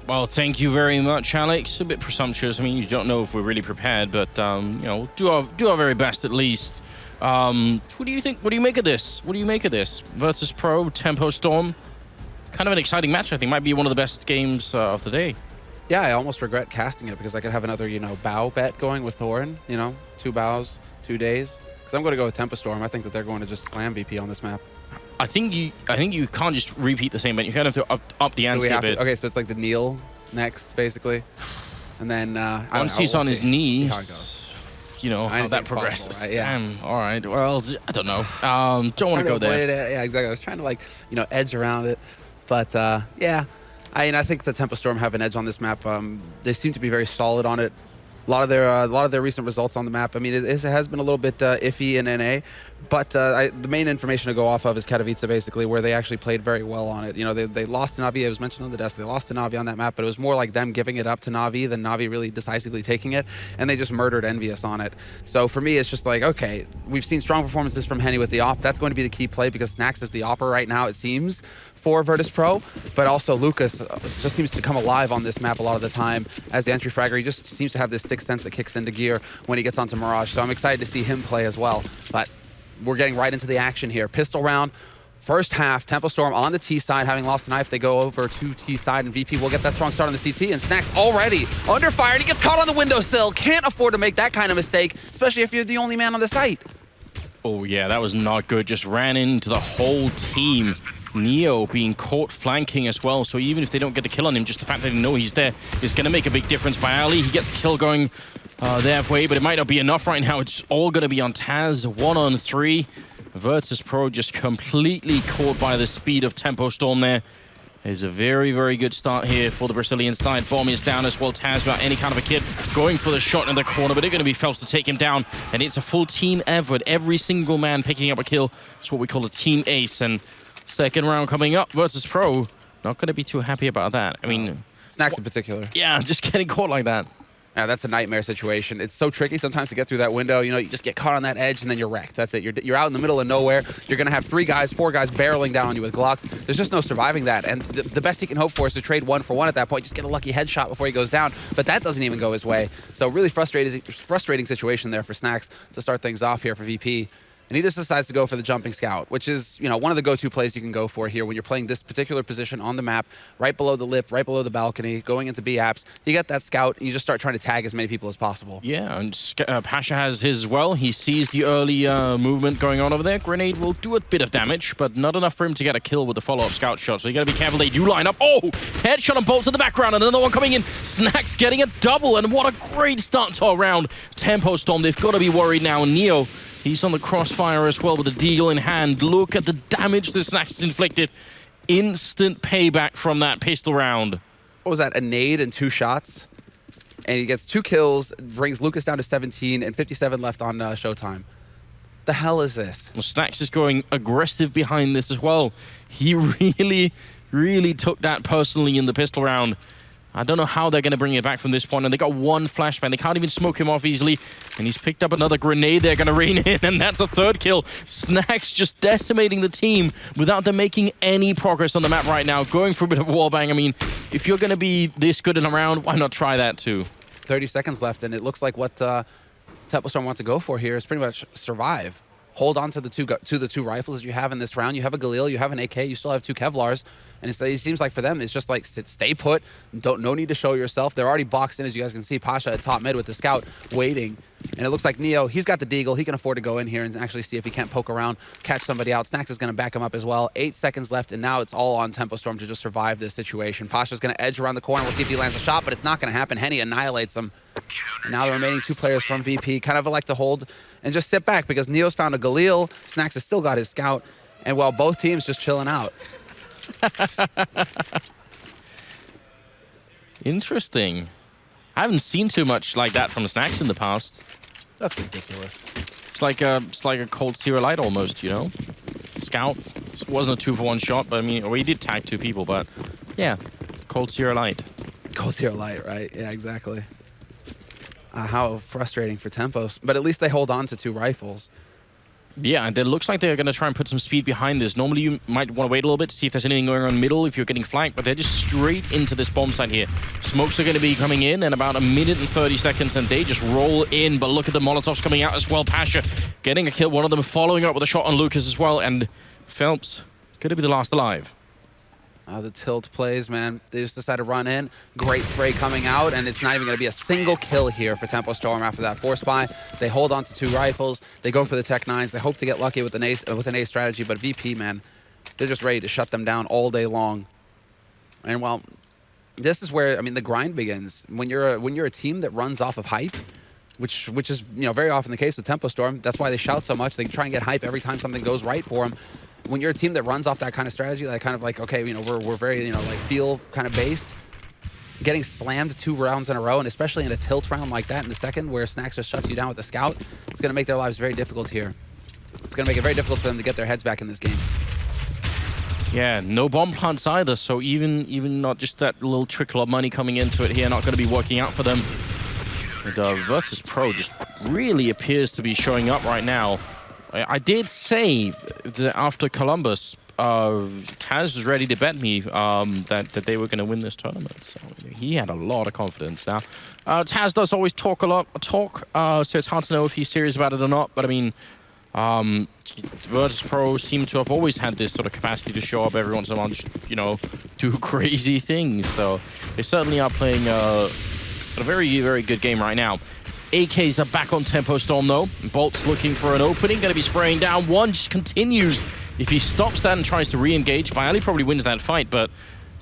Well, thank you very much, Alex. A bit presumptuous. I mean, you don't know if we're really prepared, but you know, we'll do our very best at least. What do you think? What do you make of this? What do you make of this? Virtus.Pro, Tempo Storm. Kind of an exciting match, I think. Might be one of the best games of the day. Yeah, I almost regret casting it because I could have another, you know, bow bet going with Thorin. You know, 2 bows, 2 days. Because I'm going to go with Tempo Storm. I think that they're going to just slam VP on this map. I think you can't just repeat the same bet. You kind of have to up the ante a bit. Okay, so it's like the kneel next, basically. And then once he's on his knees, you know, how that progresses. Right? Yeah. Damn, all right. Well, I don't know. Don't want to go there. Yeah, exactly. I was trying to, like, you know, edge around it. But, yeah. I think the Tempo Storm have an edge on this map. They seem to be very solid on it. A lot of their recent results on the map. I mean, it has been a little bit iffy in NA, but the main information to go off of is Katowice, basically, where they actually played very well on it. You know, they lost to Na'Vi. It was mentioned on the desk. They lost to Na'Vi on that map, but it was more like them giving it up to Na'Vi than Na'Vi really decisively taking it, and they just murdered Envious on it. So for me, it's just like, okay, we've seen strong performances from Henny with the op. That's going to be the key play because Snax is the opper right now, it seems, for Virtus.Pro, but also Lucas just seems to come alive on this map a lot of the time as the entry fragger. He just seems to have this sixth sense that kicks into gear when he gets onto Mirage, so I'm excited to see him play as well. But we're getting right into the action here. Pistol round, first half, Tempo Storm on the T side, having lost the knife, they go over to T side, and VP will get that strong start on the CT, and Snax already under fire, and he gets caught on the windowsill. Can't afford to make that kind of mistake, especially if you're the only man on the site. Oh yeah, that was not good. Just ran into the whole team. Neo being caught flanking as well, so even if they don't get the kill on him, just the fact that they know he's there is going to make a big difference. By Ali, he gets a kill going their way, but it might not be enough right now. It's all going to be on Taz, 1-on-3. Virtus.Pro just completely caught by the speed of Tempo Storm there. There's a very, very good start here for the Brazilian side. Bomb is down as well. Taz without any kind of a kit going for the shot in the corner, but they're going to be Phelps to take him down. And it's a full team effort. Every single man picking up a kill. It's what we call a team ace. And second round coming up, Virtus.Pro. Not going to be too happy about that. I mean, Snax in particular. Yeah, just getting caught like that. Yeah, that's a nightmare situation. It's so tricky sometimes to get through that window. You know, you just get caught on that edge and then you're wrecked. That's it. You're out in the middle of nowhere. You're going to have 3 guys, 4 guys barreling down on you with Glocks. There's just no surviving that. And the best he can hope for is to trade 1 for 1 at that point. Just get a lucky headshot before he goes down. But that doesn't even go his way. So really frustrating situation there for Snax to start things off here for VP. And he just decides to go for the jumping scout, which is, you know, one of the go-to plays you can go for here when you're playing this particular position on the map, right below the lip, right below the balcony, going into B apps. You get that scout, and you just start trying to tag as many people as possible. Yeah, and Pasha has his as well. He sees the early movement going on over there. Grenade will do a bit of damage, but not enough for him to get a kill with the follow-up scout shot. So you got to be careful. They do line up. Oh, headshot and bolts in the background, and another one coming in. Snax getting a double, and what a great start to a round. Tempo Storm, they've got to be worried now. Neo, he's on the crossfire as well with a deagle in hand. Look at the damage the Snax has inflicted. Instant payback from that pistol round. What was that, a nade and 2 shots? And he gets 2 kills, brings Lucas down to 17, and 57 left on Showtime. The hell is this? Well, Snax is going aggressive behind this as well. He really, really took that personally in the pistol round. I don't know how they're going to bring it back from this point. And they got 1 flashbang. They can't even smoke him off easily. And he's picked up another grenade they're going to rain in. And that's a 3rd kill. Snax just decimating the team without them making any progress on the map right now. Going for a bit of wallbang. I mean, if you're going to be this good in a round, why not try that too? 30 seconds left. And it looks like what Tempo Storm wants to go for here is pretty much survive. Hold on to the two rifles that you have in this round. You have a Galil, you have an AK, you still have 2 Kevlars. And it seems like for them, it's just like stay put. No need to show yourself. They're already boxed in, as you guys can see. Pasha at top mid with the scout waiting. And it looks like Neo, he's got the deagle. He can afford to go in here and actually see if he can't poke around, catch somebody out. Snax is going to back him up as well. 8 seconds left, and now it's all on Tempo Storm to just survive this situation. Pasha's going to edge around the corner. We'll see if he lands a shot, but it's not going to happen. Henny annihilates him. And now the remaining 2 players from VP kind of like to hold and just sit back because Neo's found a Galil. Snax has still got his scout. And while both teams just chilling out. Interesting. I haven't seen too much like that from Snax in the past. That's ridiculous. It's like a cold Sierra Light almost, you know? Scout. It wasn't a 2-for-1 shot, but I mean, well, he did tag 2 people, but yeah, cold Sierra Light. Cold Sierra Light, right? Yeah, exactly. How frustrating for Tempos. But at least they hold on to 2 rifles. Yeah, and it looks like they're going to try and put some speed behind this. Normally, you might want to wait a little bit to see if there's anything going on middle if you're getting flanked, but they're just straight into this bomb site here. Smokes are going to be coming in about 1 minute and 30 seconds, and they just roll in. But look at the Molotovs coming out as well. Pasha getting a kill, one of them following up with a shot on Lucas as well, and Phelps going to be the last alive. The tilt plays, man. They just decide to run in. Great spray coming out, and it's not even going to be a single kill here for Tempo Storm after that force buy. They hold on to 2 rifles. They go for the Tech 9s. They hope to get lucky with an A strategy, but VP, man, they're just ready to shut them down all day long. And well, this is where, I mean, the grind begins. When you're a team that runs off of hype, which is, you know, very often the case with Tempo Storm. That's why they shout so much. They try and get hype every time something goes right for them. When you're a team that runs off that kind of strategy, like kind of like, okay, you know, we're very, you know, like feel kind of based, getting slammed 2 rounds in a row, and especially in a tilt round like that in the second where Snacks just shuts you down with the scout, it's going to make their lives very difficult here. It's going to make it very difficult for them to get their heads back in this game. Yeah, no bomb plants either, so even not just that little trickle of money coming into it here, not going to be working out for them. And Virtus.Pro just really appears to be showing up right now. I did say that after Columbus, Taz was ready to bet me that they were going to win this tournament. So he had a lot of confidence now. Taz does always talk a lot, so it's hard to know if he's serious about it or not. But I mean, Virtus.Pro seem to have always had this sort of capacity to show up every once in a while, just, you know, do crazy things. So they certainly are playing a very, very good game right now. AKs are back on Tempo Storm though. Bolt's looking for an opening, going to be spraying down. One just continues. If he stops that and tries to re-engage, Bialy probably wins that fight, but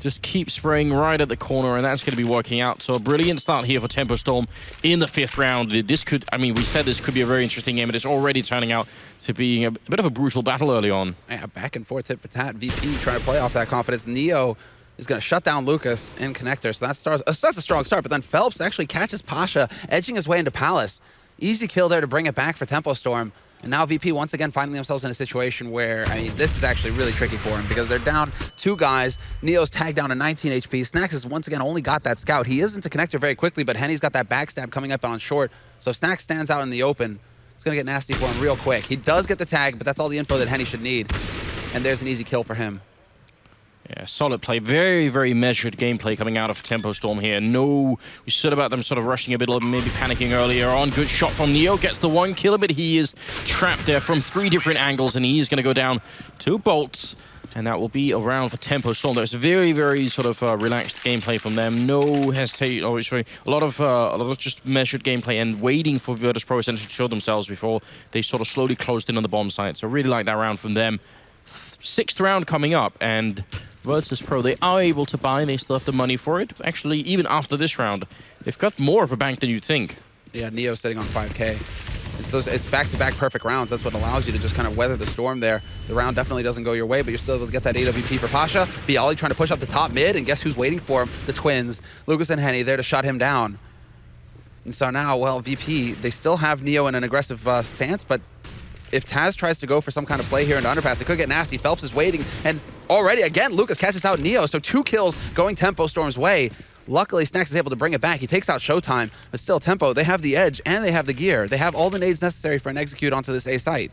just keep spraying right at the corner, and that's going to be working out. So a brilliant start here for Tempo Storm in the 5th round. This could, I mean, we said this could be a very interesting game, but it's already turning out to being a bit of a brutal battle early on. Yeah, back and forth tit for tat. VP trying to play off that confidence. Neo is going to shut down Lucas in connector, so that's a strong start. But then Phelps actually catches Pasha, edging his way into Palace. Easy kill there to bring it back for Tempo Storm. And now VP once again finding themselves in a situation where, I mean, this is actually really tricky for him because they're down 2 guys. Neo's tagged down to 19 HP. Snacks has once again only got that scout. He is into connector very quickly, but Henny's got that backstab coming up on short. So Snacks stands out in the open. It's going to get nasty for him real quick. He does get the tag, but that's all the info that Henny should need. And there's an easy kill for him. Yeah, solid play. Very, very measured gameplay coming out of Tempo Storm here. No, we said about them sort of rushing a bit, maybe panicking earlier on. Good shot from Neo. Gets the 1 kill, but he is trapped there from 3 different angles, and he is going to go down 2 bolts. And that will be a round for Tempo Storm. There's very, very sort of relaxed gameplay from them. No hesitate. Oh, sorry, a lot of just measured gameplay and waiting for Virtus.Pro to show themselves before they sort of slowly closed in on the bomb site. So really like that round from them. 6th round coming up, and Virtus.Pro, they are able to buy, and they still have the money for it. Actually, even after this round, they've got more of a bank than you'd think. Yeah, Neo's sitting on 5K. It's back-to-back perfect rounds. That's what allows you to just kind of weather the storm there. The round definitely doesn't go your way, but you're still able to get that AWP for Pasha. Bialy trying to push up the top mid, and guess who's waiting for him? The twins. Lucas and Henny there to shut him down. And so now, well, VP, they still have Neo in an aggressive stance, but if Taz tries to go for some kind of play here in the underpass, it could get nasty. Phelps is waiting, and already, again, Lucas catches out Neo, so 2 kills going Tempo Storm's way. Luckily, Snacks is able to bring it back. He takes out Showtime, but still, Tempo, they have the edge, and they have the gear. They have all the nades necessary for an execute onto this A site.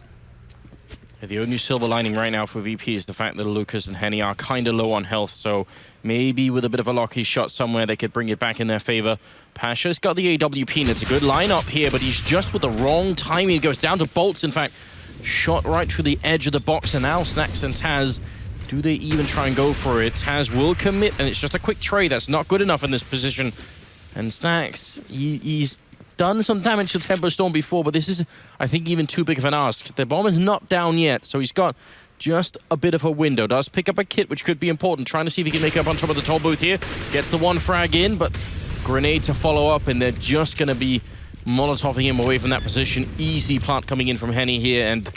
Yeah, the only silver lining right now for VP is the fact that Lucas and Henny are kind of low on health, so maybe with a bit of a lucky shot somewhere, they could bring it back in their favor. Pasha's got the AWP, and it's a good lineup here, but he's just with the wrong timing. It goes down to bolts, in fact. Shot right through the edge of the box, and now Snacks and Taz, do they even try and go for it? Taz will commit, and it's just a quick trade. That's not good enough in this position. And Snacks, he's done some damage to Tempo Storm before, but this is, I think, even too big of an ask. The bomb is not down yet, so he's got just a bit of a window. Does pick up a kit, which could be important. Trying to see if he can make it up on top of the toll booth here. Gets the 1 frag in, but grenade to follow up, and they're just going to be Molotoving him away from that position. Easy plant coming in from Henny here, and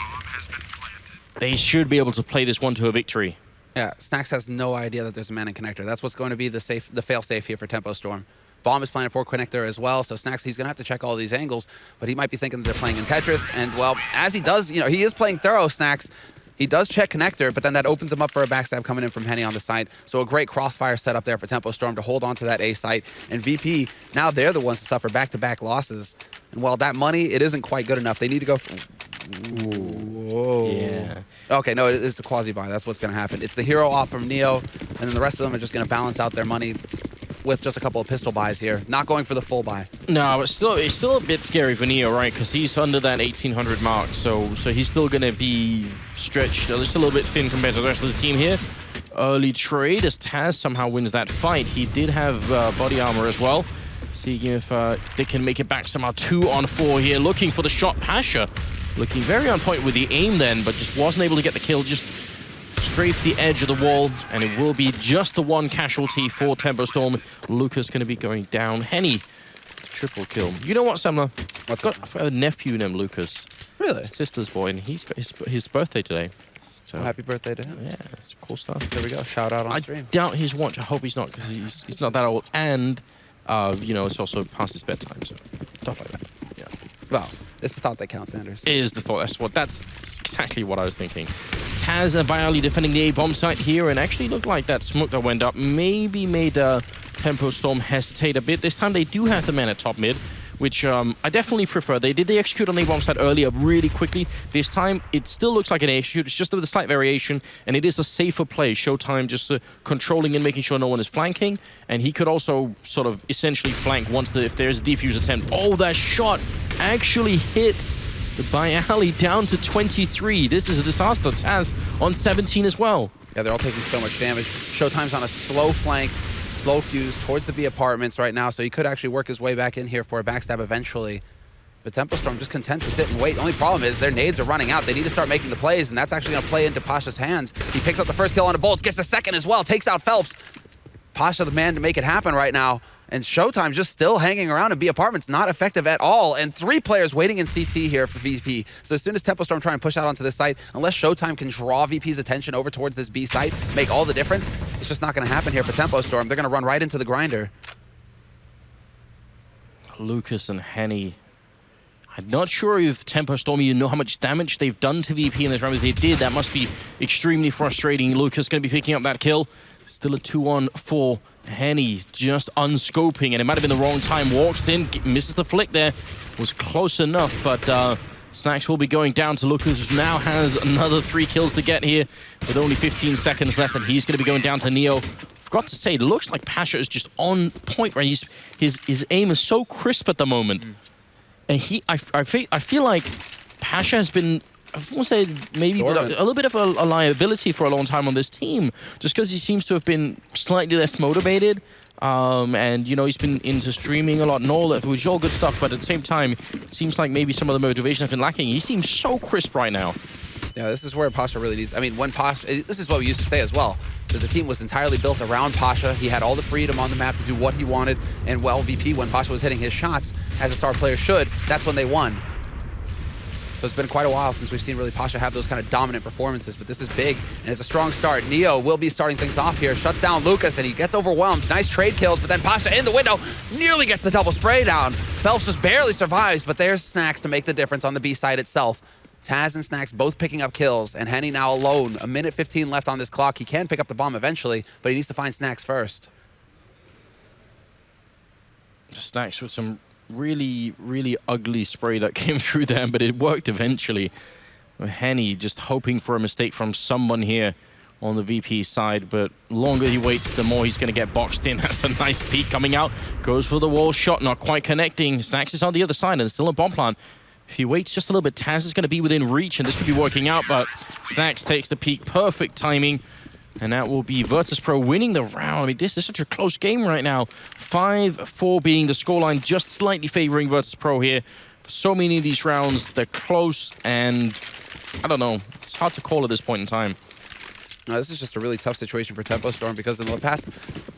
they should be able to play this one to a victory. Yeah, Snacks has no idea that there's a man in connector. That's what's going to be the fail-safe here for Tempo Storm. Bomb is playing for connector as well, so Snacks, he's going to have to check all these angles, but he might be thinking that they're playing in Tetris, and, well, as he does, you know, he is playing thorough, Snacks. He does check connector, but then that opens him up for a backstab coming in from Henny on the side. So a great crossfire setup there for Tempo Storm to hold on to that A site. And VP, now they're the ones to suffer back-to-back losses. And while that money, it isn't quite good enough. They need to go Whoa. Yeah. Okay, no, it is the quasi-buy. That's what's going to happen. It's the hero off from Neo, and then the rest of them are just going to balance out their money with just a couple of pistol buys here. Not going for the full buy. No, it's still a bit scary for Neo, right? Because he's under that 1800 mark, so he's still going to be stretched just a little bit thin compared to the rest of the team here. Early trade as Taz somehow wins that fight. He did have body armor as well. Seeing if they can make it back somehow. 2 on 4 here, looking for the shot. Pasha looking very on point with the aim then, but just wasn't able to get the kill. Just strafed the edge of the wall, and it will be just the one casualty for Tempo Storm. Lucas going to be going down. Henny, triple kill. You know what, Semler? I've got a nephew named Lucas. Really? Sister's boy, and he's got his birthday today. So happy birthday to him. Yeah, it's cool stuff. There we go. Shout out on stream. I doubt he's watching. I hope he's not, because he's not that old. And, you know, it's also past his bedtime, so stuff like that. Yeah. Well, it's the thought that counts, Anders. It is the thought. That's exactly what I was thinking. Taz and Bialy defending the A-bomb site here, and actually looked like that smoke that went up maybe made Tempo Storm hesitate a bit. This time they do have the man at top mid, which I definitely prefer. They did the execute on the A-bomb site earlier really quickly. This time it still looks like an execute. It's just with a slight variation, and it is a safer play. Showtime just controlling and making sure no one is flanking, and he could also sort of essentially flank once if there's a defuse attempt. Oh, that shot actually hits Bialy down to 23. This is a disaster. Taz on 17 as well. Yeah, they're all taking so much damage. Showtime's on a slow flank, slow fuse towards the B apartments right now, so he could actually work his way back in here for a backstab eventually. But Tempo Storm just content to sit and wait. The only problem is their nades are running out. They need to start making the plays, and that's actually going to play into Pasha's hands. He picks up the first kill on a Bolts, gets the second as well, takes out Phelps. Pasha the man to make it happen right now. And Showtime just still hanging around in B apartments, not effective at all. And 3 players waiting in CT here for VP. So as soon as Tempo Storm try and push out onto this site, unless Showtime can draw VP's attention over towards this B site, make all the difference, it's just not going to happen here for Tempo Storm. They're going to run right into the grinder. Lucas and Henny. I'm not sure if Tempo Storm, you know how much damage they've done to VP in this round. If they did, that must be extremely frustrating. Lucas going to be picking up that kill. Still a 2-on-4. Henny just unscoping, and it might have been the wrong time. Walks in, misses the flick there. Was close enough, but Snacks will be going down to Lucas, who now has another 3 kills to get here with only 15 seconds left, and he's going to be going down to Neo. Forgot to say, it looks like Pasha is just on point, right? His aim is so crisp at the moment. And I feel like Pasha has been, I won't say maybe a little bit of a liability for a long time on this team, just because he seems to have been slightly less motivated. And, you know, he's been into streaming a lot and all that, which is all good stuff, but at the same time, it seems like maybe some of the motivation has been lacking. He seems so crisp right now. Yeah, this is where Pasha really needs... I mean, when Pasha... This is what we used to say as well, that the team was entirely built around Pasha. He had all the freedom on the map to do what he wanted, and well, VP, when Pasha was hitting his shots, as a star player should, that's when they won. So it's been quite a while since we've seen really Pasha have those kind of dominant performances, but this is big, and it's a strong start. Neo will be starting things off here, shuts down Lucas, and he gets overwhelmed. Nice trade kills, but then Pasha in the window nearly gets the double spray down. Phelps just barely survives, but there's Snacks to make the difference on the B side itself. Taz and Snacks both picking up kills, and Henny now alone. 1:15 left on this clock. He can pick up the bomb eventually, but he needs to find Snacks first. Snacks with some really, really ugly spray that came through there, but it worked eventually. Henny just hoping for a mistake from someone here on the VP side, but longer he waits, the more he's going to get boxed in. That's a nice peek coming out. Goes for the wall shot, not quite connecting. Snacks is on the other side, and still a bomb plant. If he waits just a little bit, Taz is going to be within reach, and this could be working out, but Snacks takes the peek. Perfect timing. And that will be Virtus.Pro winning the round. I mean, this is such a close game right now. 5-4 being the scoreline, just slightly favoring Virtus.Pro here. So many of these rounds, they're close, and I don't know. It's hard to call at this point in time. No, this is just a really tough situation for Tempo Storm because in the past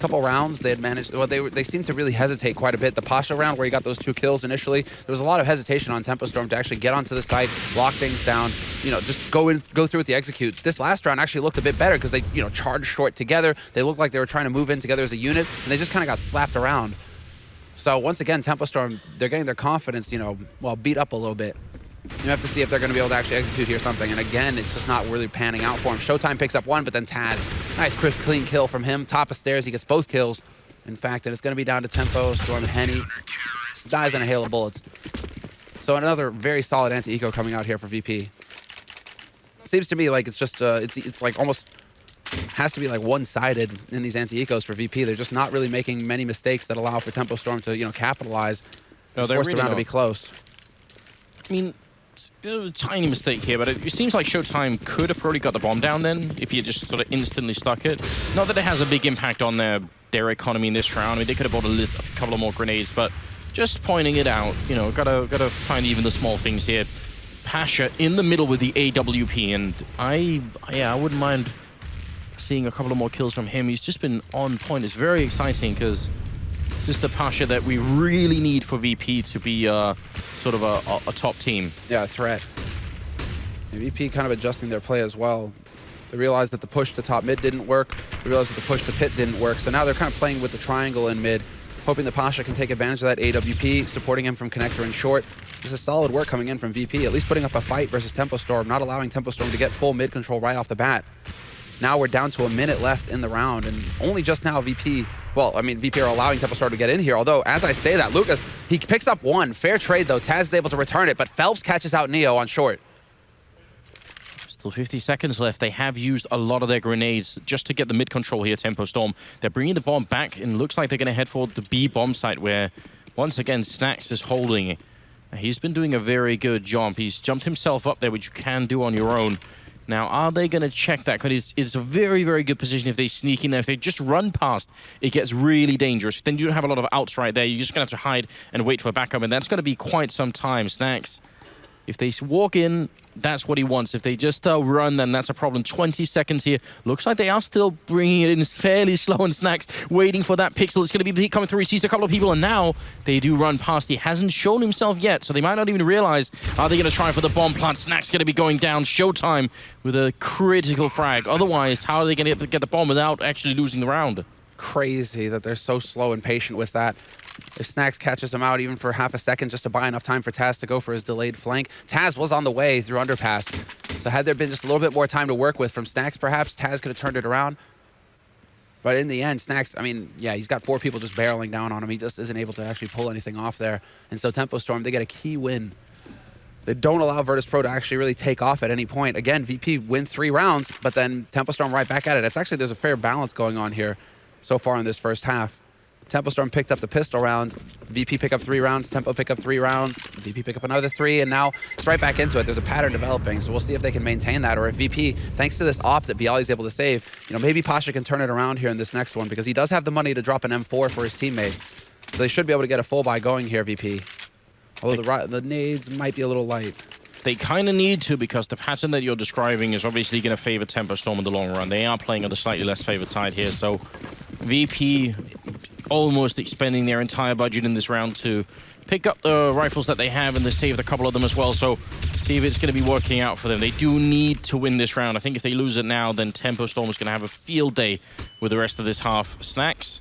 couple rounds they had managed. Well, they seemed to really hesitate quite a bit. The Pasha round where he got those 2 kills initially, there was a lot of hesitation on Tempo Storm to actually get onto the site, lock things down, you know, just go through with the execute. This last round actually looked a bit better because they, you know, charged short together. They looked like they were trying to move in together as a unit, and they just kind of got slapped around. So once again, Tempo Storm, they're getting their confidence, you know, well, beat up a little bit. You have to see if they're going to be able to actually execute here something. And again, it's just not really panning out for him. Showtime picks up 1, but then Taz. Nice, crisp, clean kill from him. Top of stairs, he gets both kills. In fact, and it's going to be down to Tempo Storm. Henny dies in a hail of bullets. So another very solid anti-eco coming out here for VP. Seems to me like it's just, it's like almost has to be like one-sided in these anti-ecos for VP. They're just not really making many mistakes that allow for Tempo Storm to, capitalize. No, they're force really the round not. to be close. I mean, a tiny mistake here, but it seems like Showtime could have probably got the bomb down then if he had just sort of instantly stuck it. Not that it has a big impact on their economy in this round. I mean, they could have bought a couple of more grenades, but just pointing it out, gotta find even the small things here. Pasha in the middle with the AWP, and I wouldn't mind seeing a couple of more kills from him. He's just been on point. It's very exciting because this is the Pasha that we really need for VP to be sort of a top team. Yeah, a threat. And VP kind of adjusting their play as well. They realized that the push to top mid didn't work. They realized that the push to pit didn't work. So now they're kind of playing with the triangle in mid, hoping the Pasha can take advantage of that AWP, supporting him from connector and short. This is solid work coming in from VP, at least putting up a fight versus Tempo Storm, not allowing Tempo Storm to get full mid control right off the bat. Now we're down to a minute left in the round, and only just now VP, well, I mean, VP are allowing Tempo Storm to get in here, although, as I say that, Lucas, he picks up one. Fair trade, though. Taz is able to return it, but Phelps catches out Neo on short. Still 50 seconds left. They have used a lot of their grenades just to get the mid control here, Tempo Storm. They're bringing the bomb back, and looks like they're going to head for the B bomb site, where, once again, Snax is holding. He's been doing a very good job. He's jumped himself up there, which you can do on your own. Now, are they going to check that? Because it's a very, very good position if they sneak in there. If they just run past, it gets really dangerous. Then you don't have a lot of outs right there. You're just going to have to hide and wait for backup, and that's going to be quite some time. Snax, if they walk in, that's what he wants. If they just run, then that's a problem. 20 seconds here. Looks like they are still bringing it in fairly slow, and Snax waiting for that pixel. It's going to be the heat coming through. He sees a couple of people, and now they do run past. He hasn't shown himself yet, so they might not even realize. Are they going to try for the bomb plant? Snax going to be going down. Showtime with a critical frag. Otherwise, how are they going to get the bomb without actually losing the round? Crazy that they're so slow and patient with that. If Snax catches him out even for half a second just to buy enough time for Taz to go for his delayed flank. Taz was on the way through underpass. So had there been just a little bit more time to work with from Snax, perhaps Taz could have turned it around. But in the end, Snax, I mean, yeah, he's got 4 people just barreling down on him. He just isn't able to actually pull anything off there. And so Tempo Storm, they get a key win. They don't allow Virtus.Pro to actually really take off at any point. Again, VP win 3 rounds, but then Tempo Storm right back at it. It's actually, there's a fair balance going on here so far in this first half. Tempo Storm picked up the pistol round. VP pick up 3 rounds. Tempo pick up 3 rounds. VP pick up another 3, and now it's right back into it. There's a pattern developing, so we'll see if they can maintain that, or if VP, thanks to this op that Bialy's able to save, maybe Pasha can turn it around here in this next one, because he does have the money to drop an M4 for his teammates. So they should be able to get a full buy going here, VP. Although the nades might be a little light. They kind of need to, because the pattern that you're describing is obviously going to favor Tempo Storm in the long run. They are playing on the slightly less favored side here, so VP almost expending their entire budget in this round to pick up the rifles that they have, and they saved a couple of them as well, so see if it's going to be working out for them. They do need to win this round. I think if they lose it now, then Tempo Storm is going to have a field day with the rest of this half. Snax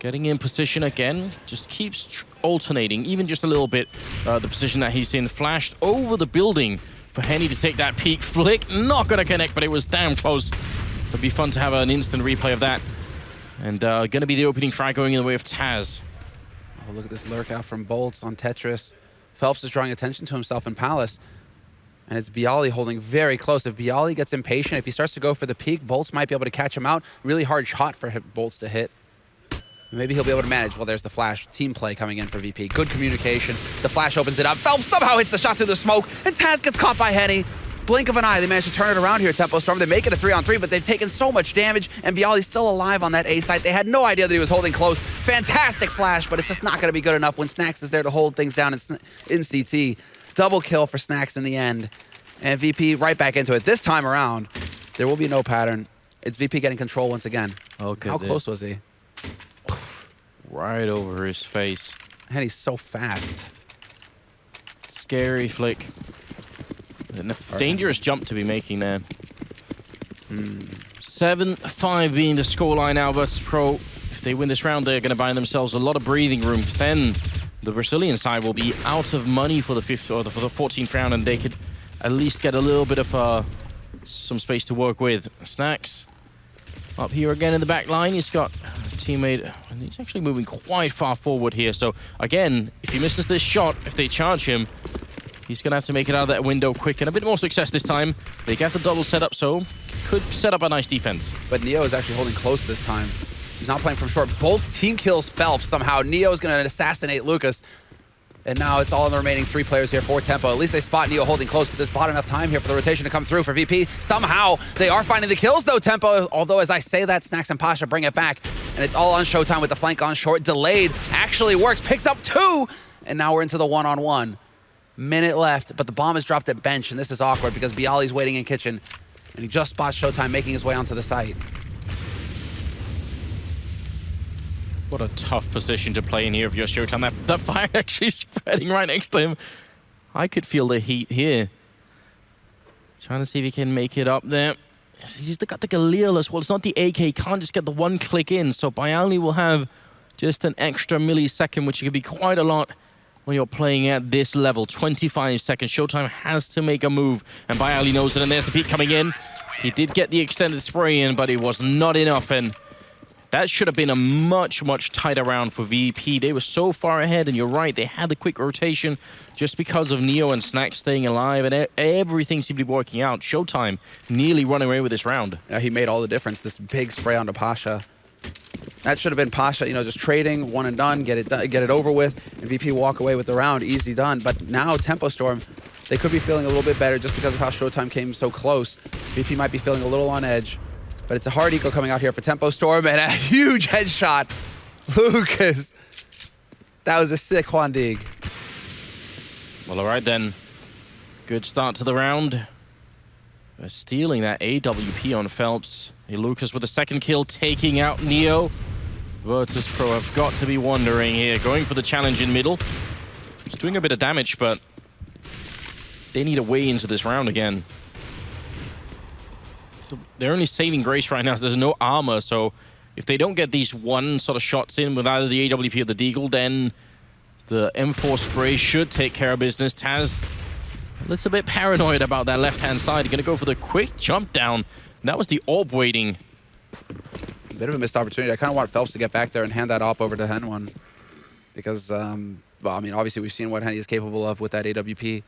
getting in position again, just keeps alternating, even just a little bit, the position that he's in. Flashed over the building for Henny to take that peek flick. Not going to connect, but it was damn close. It'd be fun to have an instant replay of that. And going to be the opening frag going in the way of Taz. Oh, look at this lurk out from Bolts on Tetris. Phelps is drawing attention to himself in Palace. And it's Bialy holding very close. If Bialy gets impatient, if he starts to go for the peak, Bolts might be able to catch him out. Really hard shot for Bolts to hit. Maybe he'll be able to manage. Well, there's the flash. Team play coming in for VP. Good communication. The flash opens it up. Phelps somehow hits the shot through the smoke, and Taz gets caught by Henny. Blink of an eye, they managed to turn it around here at Tempo Storm. They make it a 3-on-3, but they've taken so much damage, and Bialy's still alive on that A site. They had no idea that he was holding close. Fantastic flash, but it's just not going to be good enough when Snax is there to hold things down in CT. Double kill for Snax in the end. And VP right back into it. This time around, there will be no pattern. It's VP getting control once again. Okay, how close was he? Right over his face. And he's so fast. Scary flick. A dangerous jump to be making there. 7-5 being the scoreline now. Virtus.Pro, if they win this round, they're going to buy themselves a lot of breathing room, because then the Brazilian side will be out of money for the 5th or for the 14th round, and they could at least get a little bit of some space to work with. Snax Up here again in the back line, he's got a teammate, and he's actually moving quite far forward here. So again, if he misses this shot, if they charge him, he's going to have to make it out of that window quick, and a bit more success this time. They get the double setup, so could set up a nice defense. But Neo is actually holding close this time. He's not playing from short. Both team kills Phelps somehow. Neo is going to assassinate Lucas. And now it's all in the remaining 3 players here for Tempo. At least they spot Neo holding close, but there's bought enough time here for the rotation to come through for VP. Somehow, they are finding the kills, though, Tempo. Although, as I say that, Snacks and Pasha bring it back. And it's all on Showtime with the flank on short. Delayed. Actually works. Picks up 2. And now we're into the one-on-one. Minute left, but the bomb is dropped at bench, and this is awkward because Bialy's waiting in kitchen. And he just spots Showtime making his way onto the site. What a tough position to play in here if you're Showtime. That fire actually spreading right next to him. I could feel the heat here. Trying to see if he can make it up there. He's got the Galil as well. It's not the AK. Can't just get the one click in. So Bialy will have just an extra millisecond, which could be quite a lot when you're playing at this level. 25 seconds. Showtime has to make a move. And Bialy knows it. And there's the peak coming in. He did get the extended spray in, but it was not enough. And that should have been a much, much tighter round for VP. They were so far ahead, and you're right, they had the quick rotation just because of Neo and Snack staying alive, and everything seemed to be working out. Showtime nearly running away with this round. Yeah, he made all the difference. This big spray onto Pasha. That should have been Pasha, just trading, one and done, get it over with, and VP walk away with the round, easy done. But now Tempo Storm, they could be feeling a little bit better just because of how Showtime came so close. VP might be feeling a little on edge. But it's a hard eco coming out here for Tempo Storm, and a huge headshot. Lucas. That was a sick Juan Dig. Well, all right then. Good start to the round. They're stealing that AWP on Phelps. Hey, Lucas with the second kill, taking out Neo. Virtus.Pro have got to be wondering here. Going for the challenge in middle. It's doing a bit of damage, but they need a way into this round again. They're only saving grace right now, so there's no armor, so if they don't get these one sort of shots in with either the AWP or the Deagle, then the M4 spray should take care of business. Taz a little bit paranoid about that left-hand side. Gonna go for the quick jump down. That was the AWP waiting. A bit of a missed opportunity. I kind of want Phelps to get back there and hand that AWP over to Henwan. Because, well, I mean, obviously we've seen what Henny is capable of with that AWP.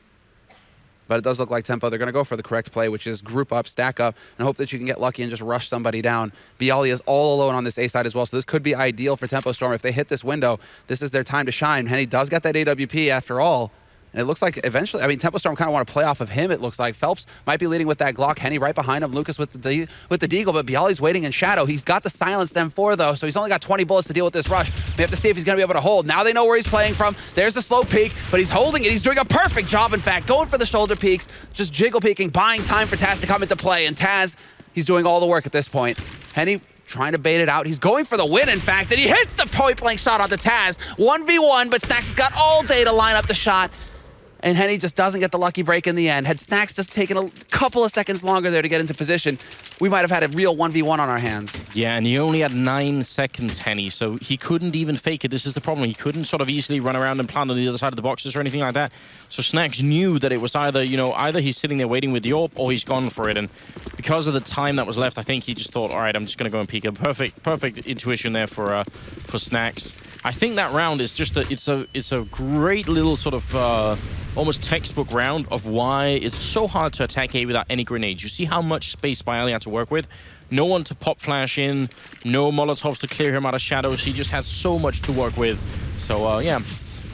But it does look like Tempo, they're going to go for the correct play, which is group up, stack up, and hope that you can get lucky and just rush somebody down. Bialy is all alone on this A side as well, so this could be ideal for Tempo Storm. If they hit this window, this is their time to shine. Henny does get that AWP after all. And it looks like eventually, I mean, Tempo Storm kind of want to play off of him, it looks like. Phelps might be leading with that Glock. Henny right behind him. Lucas with the Deagle, but Bialy's waiting in shadow. He's got the silenced M4, though, so he's only got 20 bullets to deal with this rush. We have to see if he's going to be able to hold. Now they know where he's playing from. There's the slow peek, but he's holding it. He's doing a perfect job, in fact, going for the shoulder peeks, just jiggle peeking, buying time for Taz to come into play. And Taz, he's doing all the work at this point. Henny trying to bait it out. He's going for the win, in fact, and he hits the point-blank shot onto Taz. 1v1, but Snacks has got all day to line up the shot. And Henny just doesn't get the lucky break in the end. Had Snacks just taken a couple of seconds longer there to get into position, we might have had a real 1v1 on our hands. Yeah, and he only had 9 seconds, Henny, so he couldn't even fake it. This is the problem. He couldn't sort of easily run around and plant on the other side of the boxes or anything like that. So Snacks knew that it was either, either he's sitting there waiting with the AWP or he's gone for it. And because of the time that was left, I think he just thought, all right, I'm just going to go and peek a perfect intuition there for Snacks. I think that round is just it's a great little sort of almost textbook round of why it's so hard to attack A without any grenades. You see how much space Bialy had to work with. No one to pop flash in, no Molotovs to clear him out of shadows. He just had so much to work with. So yeah,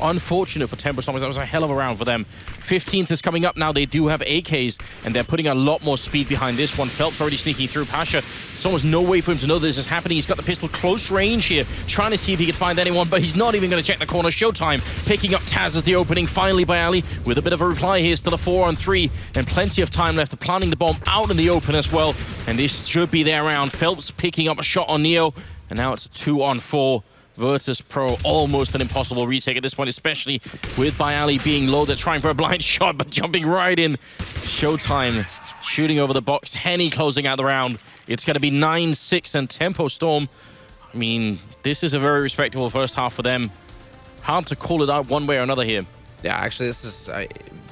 unfortunate for Tempo Storm. That was a hell of a round for them. 15th is coming up now. They do have AKs, and they're putting a lot more speed behind this one. Phelps already sneaking through. Pasha, there's almost no way for him to know this is happening. He's got the pistol close range here, trying to see if he can find anyone, but he's not even going to check the corner. Showtime picking up Taz as the opening. Finally, Bialy with a bit of a reply here. Still a 4-on-3, and plenty of time left for planting the bomb out in the open as well. And this should be their round. Phelps picking up a shot on Neo, and now it's a 2-on-4. Virtus.Pro, almost an impossible retake at this point, especially with Bialy being low. They're trying for a blind shot, but jumping right in. Showtime shooting over the box. Henny closing out the round. It's going to be 9-6, and Tempo Storm, I mean, this is a very respectable first half for them. Hard to call it out one way or another here. Yeah, actually, this is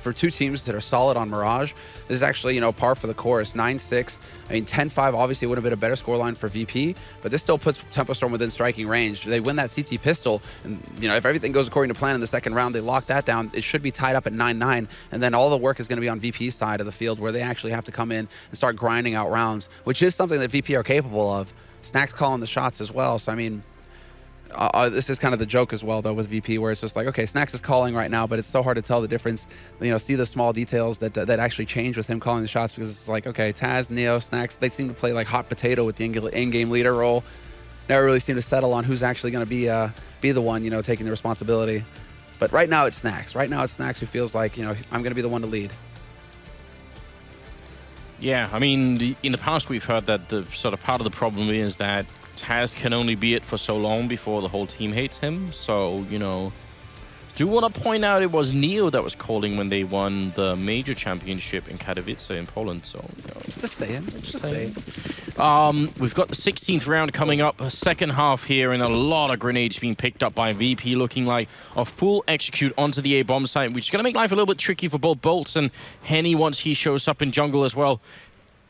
for two teams that are solid on Mirage, this is actually, you know, par for the course. 9-6. I mean, 10-5 obviously would have been a better scoreline for VP, but this still puts Tempo Storm within striking range. They win that CT pistol, and, you know, if everything goes according to plan in the second round, they lock that down. It should be tied up at 9-9, and then all the work is going to be on VP's side of the field, where they actually have to come in and start grinding out rounds, which is something that VP are capable of. Snack's calling the shots as well, so I mean, this is kind of the joke as well, though, with VP, where it's just like, okay, Snacks is calling right now, but it's so hard to tell the difference, you know, see the small details that actually change with him calling the shots, because it's like, okay, Taz, Neo, Snacks, they seem to play like hot potato with the in-game leader role. Never really seem to settle on who's actually going to be the one, you know, taking the responsibility. But right now it's Snacks. Right now it's Snacks who feels like, you know, I'm going to be the one to lead. Yeah, I mean, in the past we've heard that the sort of part of the problem is that Taz can only be it for so long before the whole team hates him. So, you know, do want to point out it was Neo that was calling when they won the major championship in Katowice in Poland. So, you know, just saying. We've got the 16th round coming up, a second half here, and a lot of grenades being picked up by VP, looking like a full execute onto the A-bomb site, which is going to make life a little bit tricky for both Bolts and Henny once he shows up in jungle as well.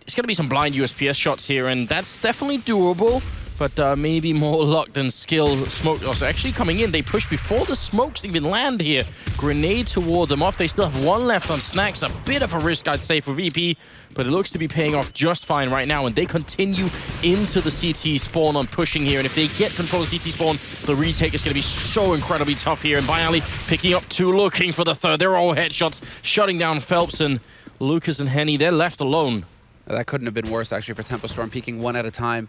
It's going to be some blind USPS shots here, and that's definitely doable. But maybe more luck than skill. Smoke also actually coming in. They push before the smokes even land here. Grenade to ward them off. They still have one left on Snacks. A bit of a risk, I'd say, for VP. But it looks to be paying off just fine right now. And they continue into the CT spawn on pushing here. And if they get control of CT spawn, the retake is going to be so incredibly tough here. And Bialy picking up two, looking for the third. They're all headshots, shutting down Phelps and Lucas and Henny. They're left alone. That couldn't have been worse, actually, for Tempo Storm, peeking one at a time.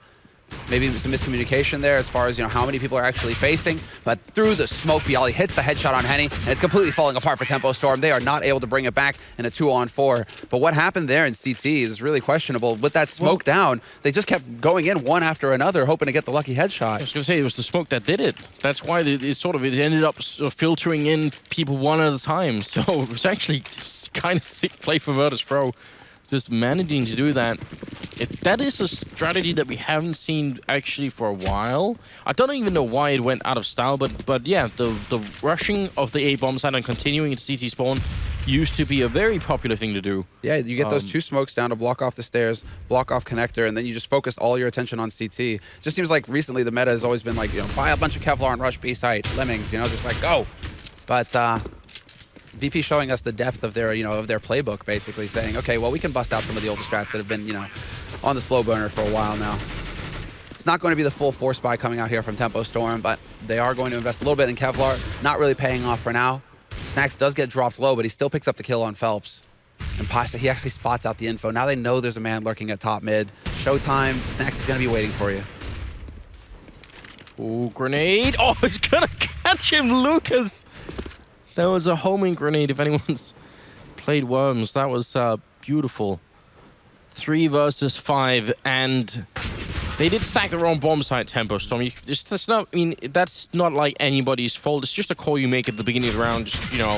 Maybe some miscommunication there as far as, you know, how many people are actually facing. But through the smoke, Bialy hits the headshot on Henny, and it's completely falling apart for Tempo Storm. They are not able to bring it back in a 2-on-4. But what happened there in CT is really questionable. With that smoke down, they just kept going in one after another, hoping to get the lucky headshot. I was going to say, it was the smoke that did it. That's why it ended up filtering in people one at a time. So it was actually kind of sick play for Virtus.Pro. Just managing to do that. That is a strategy that we haven't seen actually for a while. I don't even know why it went out of style, but yeah, the rushing of the A-bomb side and continuing into CT spawn used to be a very popular thing to do. Yeah, you get those two smokes down to block off the stairs, block off connector, and then you just focus all your attention on CT. Just seems like recently the meta has always been like, you know, buy a bunch of Kevlar and rush B site, lemmings, you know, just like go. But VP showing us the depth of their, you know, of their playbook, basically saying, okay, well, we can bust out some of the older strats that have been, you know, on the slow burner for a while now. It's not going to be the full force buy coming out here from Tempo Storm, but they are going to invest a little bit in Kevlar. Not really paying off for now. Snacks does get dropped low, but he still picks up the kill on Phelps. And Pasha, he actually spots out the info. Now they know there's a man lurking at top mid. Showtime. Snacks is going to be waiting for you. Ooh, grenade. Oh, it's going to catch him, Lucas. That was a homing grenade if anyone's played Worms. That was beautiful. 3 versus 5, and they did stack their own bomb site, Tempo Storm. That's not, I mean, that's not like anybody's fault. It's just a call you make at the beginning of the round. Just, you know,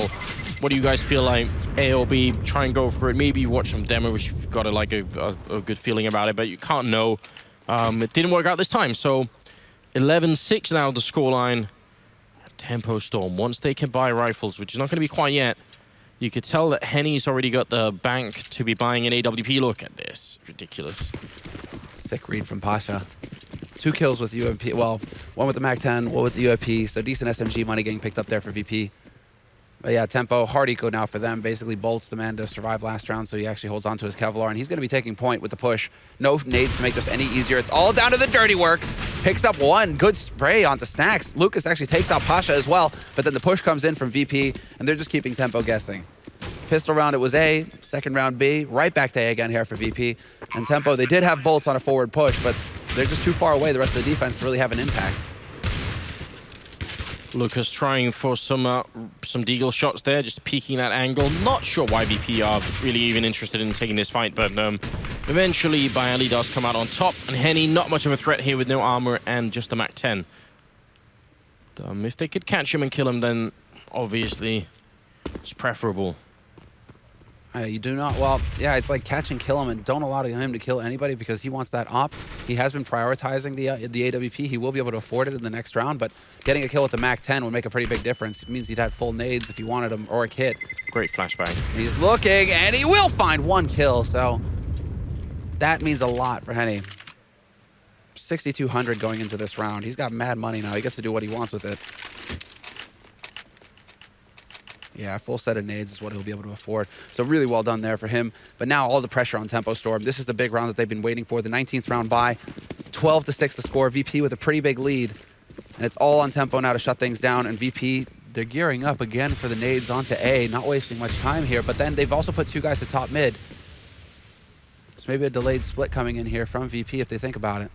what do you guys feel like? A or B, try and go for it. Maybe you watch some demo, which you've got a good feeling about it, but you can't know. It didn't work out this time, so 11-6 now the scoreline. Tempo Storm, once they can buy rifles, which is not going to be quite yet, you could tell that Henny's already got the bank to be buying an AWP. Look at this. Ridiculous. Sick read from Pasha. 2 kills with UMP. Well, 1 with the MAC-10, 1 with the UMP. So decent SMG money getting picked up there for VP. But yeah, Tempo, hard eco now for them. Basically Bolt's the man to survive last round, so he actually holds on to his Kevlar, and he's going to be taking point with the push. No nades to make this any easier. It's all down to the dirty work. Picks up 1. Good spray onto Snacks. Lucas actually takes out Pasha as well, but then the push comes in from VP, and they're just keeping Tempo guessing. Pistol round, it was A. Second round, B. Right back to A again here for VP. And Tempo, they did have Bolts on a forward push, but they're just too far away, the rest of the defense, to really have an impact. Lucas trying for some deagle shots there, just peeking that angle. Not sure why VP are really even interested in taking this fight, but eventually Bialy does come out on top, and Henny not much of a threat here with no armor and just the MAC-10. If they could catch him and kill him, then obviously it's preferable. You do not. Well, yeah, it's like catch and kill him, and don't allow him to kill anybody because he wants that op. He has been prioritizing the AWP. He will be able to afford it in the next round, but getting a kill with the Mac 10 would make a pretty big difference. It means he'd have full nades if he wanted them, or a kit. Great flashbang. He's looking, and he will find 1 kill, so that means a lot for Henny. 6,200 going into this round. He's got mad money now. He gets to do what he wants with it. Yeah, a full set of nades is what he'll be able to afford. So really well done there for him. But now all the pressure on Tempo Storm. This is the big round that they've been waiting for. The 19th round bye. 12-6 the score. VP with a pretty big lead. And it's all on Tempo now to shut things down. And VP, they're gearing up again for the nades onto A. Not wasting much time here. But then they've also put 2 guys to top mid. So maybe a delayed split coming in here from VP if they think about it.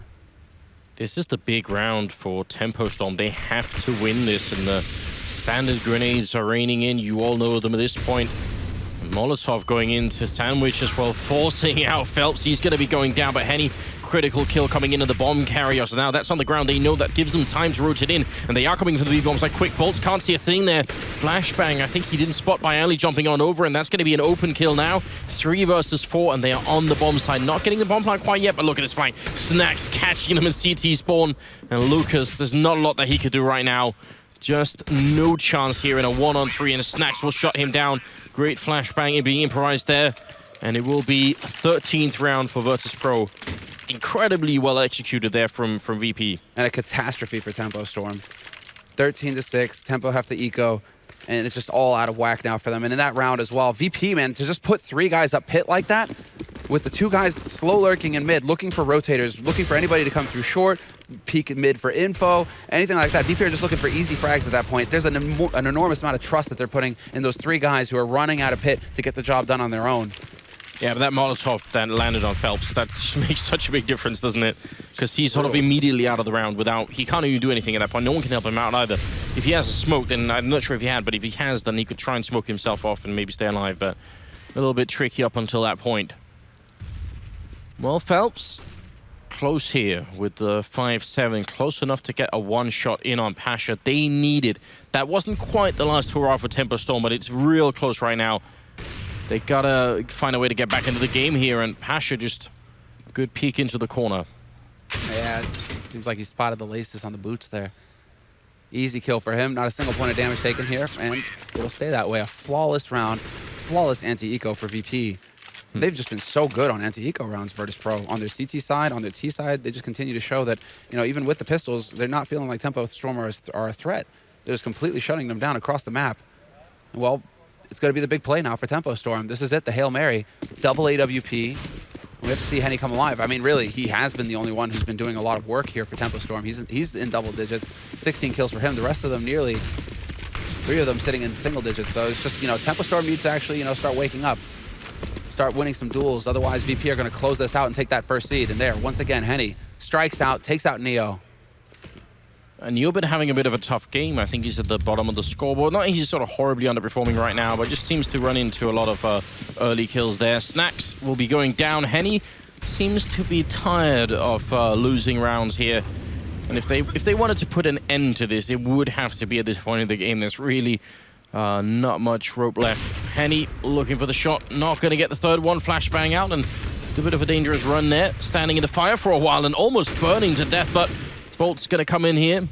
This is the big round for Tempo Storm. They have to win this, and the standard grenades are raining in. You all know them at this point. Molotov going into Sandwich as well, forcing out Phelps. He's going to be going down, but Henny, critical kill coming into the bomb carrier. So now that's on the ground. They know that gives them time to rotate in, and they are coming for the B-bombs like quick bolts. Can't see a thing there. Flashbang, I think he didn't spot by Ali jumping on over, and that's going to be an open kill now. 3 versus 4, and they are on the bomb side. Not getting the bomb plant quite yet, but look at this fight. Snacks catching them in CT spawn, and Lucas, there's not a lot that he could do right now. Just no chance here in a 1-on-3, and Snacks will shut him down. Great flashbang being improvised there, and it will be 13th round for Virtus.Pro. Incredibly well executed there from VP. And a catastrophe for Tempo Storm. 13-6, Tempo have to eco, and it's just all out of whack now for them. And in that round as well, VP, man, to just put 3 guys up pit like that, with the 2 guys slow lurking in mid, looking for rotators, looking for anybody to come through short, peek mid for info, anything like that. VP are just looking for easy frags at that point. There's an enormous amount of trust that they're putting in those 3 guys who are running out of pit to get the job done on their own. Yeah, but that Molotov that landed on Phelps, that just makes such a big difference, doesn't it? Because he's sort of immediately out of the round without... He can't even do anything at that point. No one can help him out either. If he has a smoke, then I'm not sure if he had, but if he has, then he could try and smoke himself off and maybe stay alive, but a little bit tricky up until that point. Well, Phelps, close here with the 5-7, close enough to get a 1-shot in on Pasha. They needed. That wasn't quite the last hurrah for Tempo Storm, but it's real close right now. They gotta find a way to get back into the game here, and Pasha just good peek into the corner. Yeah, seems like he spotted the laces on the boots there. Easy kill for him. Not a single point of damage taken here, and it'll stay that way. A flawless round, flawless anti-eco for VP. They've just been so good on anti-eco rounds, Virtus.Pro. On their CT side, on their T side, they just continue to show that, you know, even with the pistols, they're not feeling like Tempo Storm are a threat. They're just completely shutting them down across the map. Well, it's going to be the big play now for Tempo Storm. This is it, the Hail Mary. Double AWP. We have to see Henny come alive. I mean, really, he has been the only one who's been doing a lot of work here for Tempo Storm. He's in double digits. 16 kills for him. The rest of them nearly 3 of them sitting in single digits. So it's just, you know, Tempo Storm needs to actually, you know, start waking up. Start winning some duels. Otherwise, VP are going to close this out and take that first seed. And there, once again, Henny strikes out, takes out Neo. And Neo been having a bit of a tough game. I think he's at the bottom of the scoreboard. Not he's sort of horribly underperforming right now, but just seems to run into a lot of early kills there. Snacks will be going down. Henny seems to be tired of losing rounds here. And if they wanted to put an end to this, it would have to be at this point in the game. There's really not much rope left. Henny looking for the shot. Not going to get the third one. Flashbang out, and a bit of a dangerous run there. Standing in the fire for a while and almost burning to death, but Bolt's going to come in here.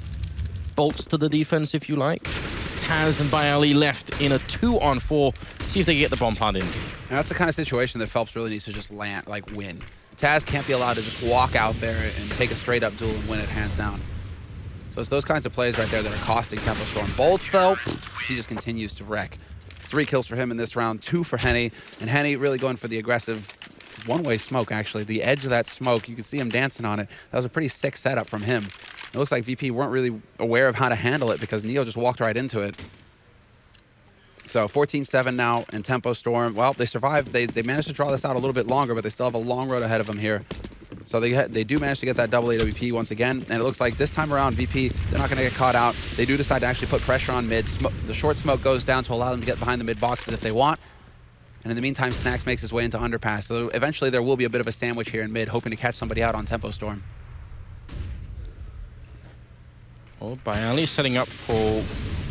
Bolts to the defense, if you like. Taz and Bayali left in a 2-on-4. See if they can get the bomb plant in. And that's the kind of situation that Phelps really needs to just land, like win. Taz can't be allowed to just walk out there and take a straight-up duel and win it hands down. So it's those kinds of plays right there that are costing Tempo Storm. Bolts, though, he just continues to wreck. 3 kills for him in this round, 2 for Henny. And Henny really going for the aggressive one-way smoke, actually. The edge of that smoke, you can see him dancing on it. That was a pretty sick setup from him. It looks like VP weren't really aware of how to handle it because Neo just walked right into it. So 14-7 now in Tempo Storm. Well, they survived. They managed to draw this out a little bit longer, but they still have a long road ahead of them here. So they do manage to get that double AWP once again. And it looks like this time around, VP, they're not going to get caught out. They do decide to actually put pressure on mid. The short smoke goes down to allow them to get behind the mid boxes if they want. And in the meantime, Snacks makes his way into underpass. So eventually there will be a bit of a sandwich here in mid, hoping to catch somebody out on Tempo Storm. Well, Bayali setting up for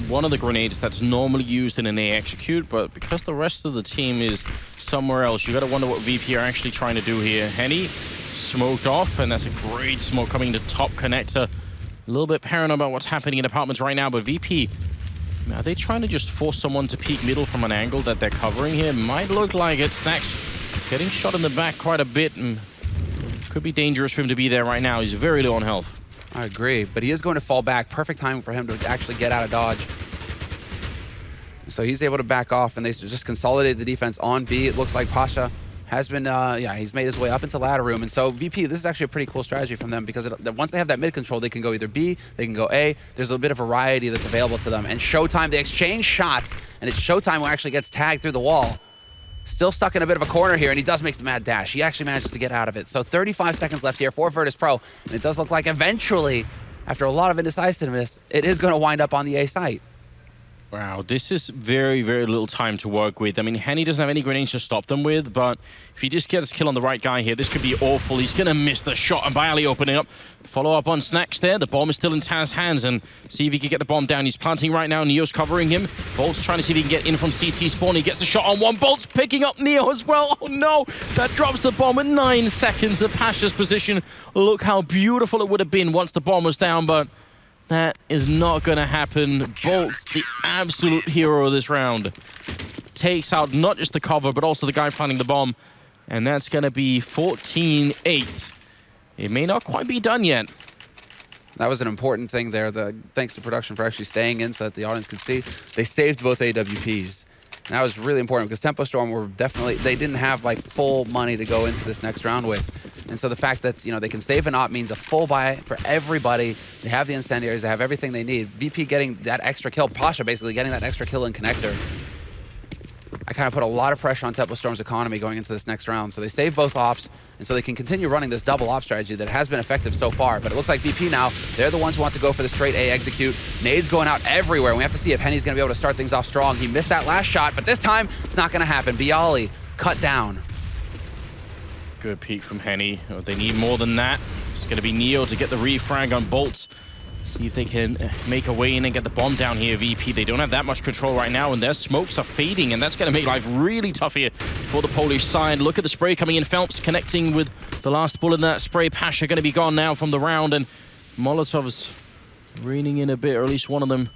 one of the grenades that's normally used in an A execute, but because the rest of the team is somewhere else, you gotta wonder what VP are actually trying to do here. Henny smoked off, and that's a great smoke coming to top connector. A little bit paranoid about what's happening in apartments right now, but VP, are they trying to just force someone to peek middle from an angle that they're covering here? Might look like it. Snacks getting shot in the back quite a bit, and could be dangerous for him to be there right now. He's very low on health. I agree, but he is going to fall back. Perfect timing for him to actually get out of dodge. So he's able to back off, and they just consolidate the defense on B. It looks like Pasha has been, he's made his way up into ladder room. And so VP, this is actually a pretty cool strategy from them, because once they have that mid control, they can go either B, they can go A. There's a bit of variety that's available to them. And Showtime, they exchange shots, and it's Showtime who actually gets tagged through the wall. Still stuck in a bit of a corner here, and he does make the mad dash. He actually manages to get out of it. So 35 seconds left here for Virtus.Pro, and it does look like eventually, after a lot of indecisiveness, it is going to wind up on the A site. Wow, this is very, very little time to work with. I mean, Henny doesn't have any grenades to stop them with, but if he just gets a kill on the right guy here, this could be awful. He's going to miss the shot, and Bialy opening up. Follow up on Snacks there. The bomb is still in Taz's hands, and see if he can get the bomb down. He's planting right now. Neo's covering him. Bolt's trying to see if he can get in from CT spawn. He gets the shot on one. Bolt's picking up Neo as well. Oh no, that drops the bomb at 9 seconds of Pasha's position. Look how beautiful it would have been once the bomb was down, but that is not going to happen. Bolt's the absolute hero of this round. Takes out not just the cover, but also the guy planting the bomb. And that's going to be 14-8. It may not quite be done yet. That was an important thing there. Thanks to production for actually staying in so that the audience could see. They saved both AWPs. And that was really important, because Tempo Storm were definitely, they didn't have like full money to go into this next round with. And so the fact that, they can save an op means a full buy for everybody. They have the incendiaries, they have everything they need. VP getting that extra kill, Pasha basically getting that extra kill in connector. I kind of put a lot of pressure on Tempo Storm's economy going into this next round. So they save both ops, and so they can continue running this double op strategy that has been effective so far. But it looks like VP now, they're the ones who want to go for the straight A execute. Nades going out everywhere. And we have to see if Henny's going to be able to start things off strong. He missed that last shot, but this time it's not going to happen. Bialy cut down. Good peek from Henny. Oh, they need more than that. It's going to be Neo to get the refrag on Bolt. See if they can make a way in and get the bomb down here, VP. They don't have that much control right now, and their smokes are fading, and that's going to make life really tough here for the Polish side. Look at the spray coming in. Phelps connecting with the last bullet in that spray. Pasha going to be gone now from the round, and Molotov's reining in a bit, or at least one of them.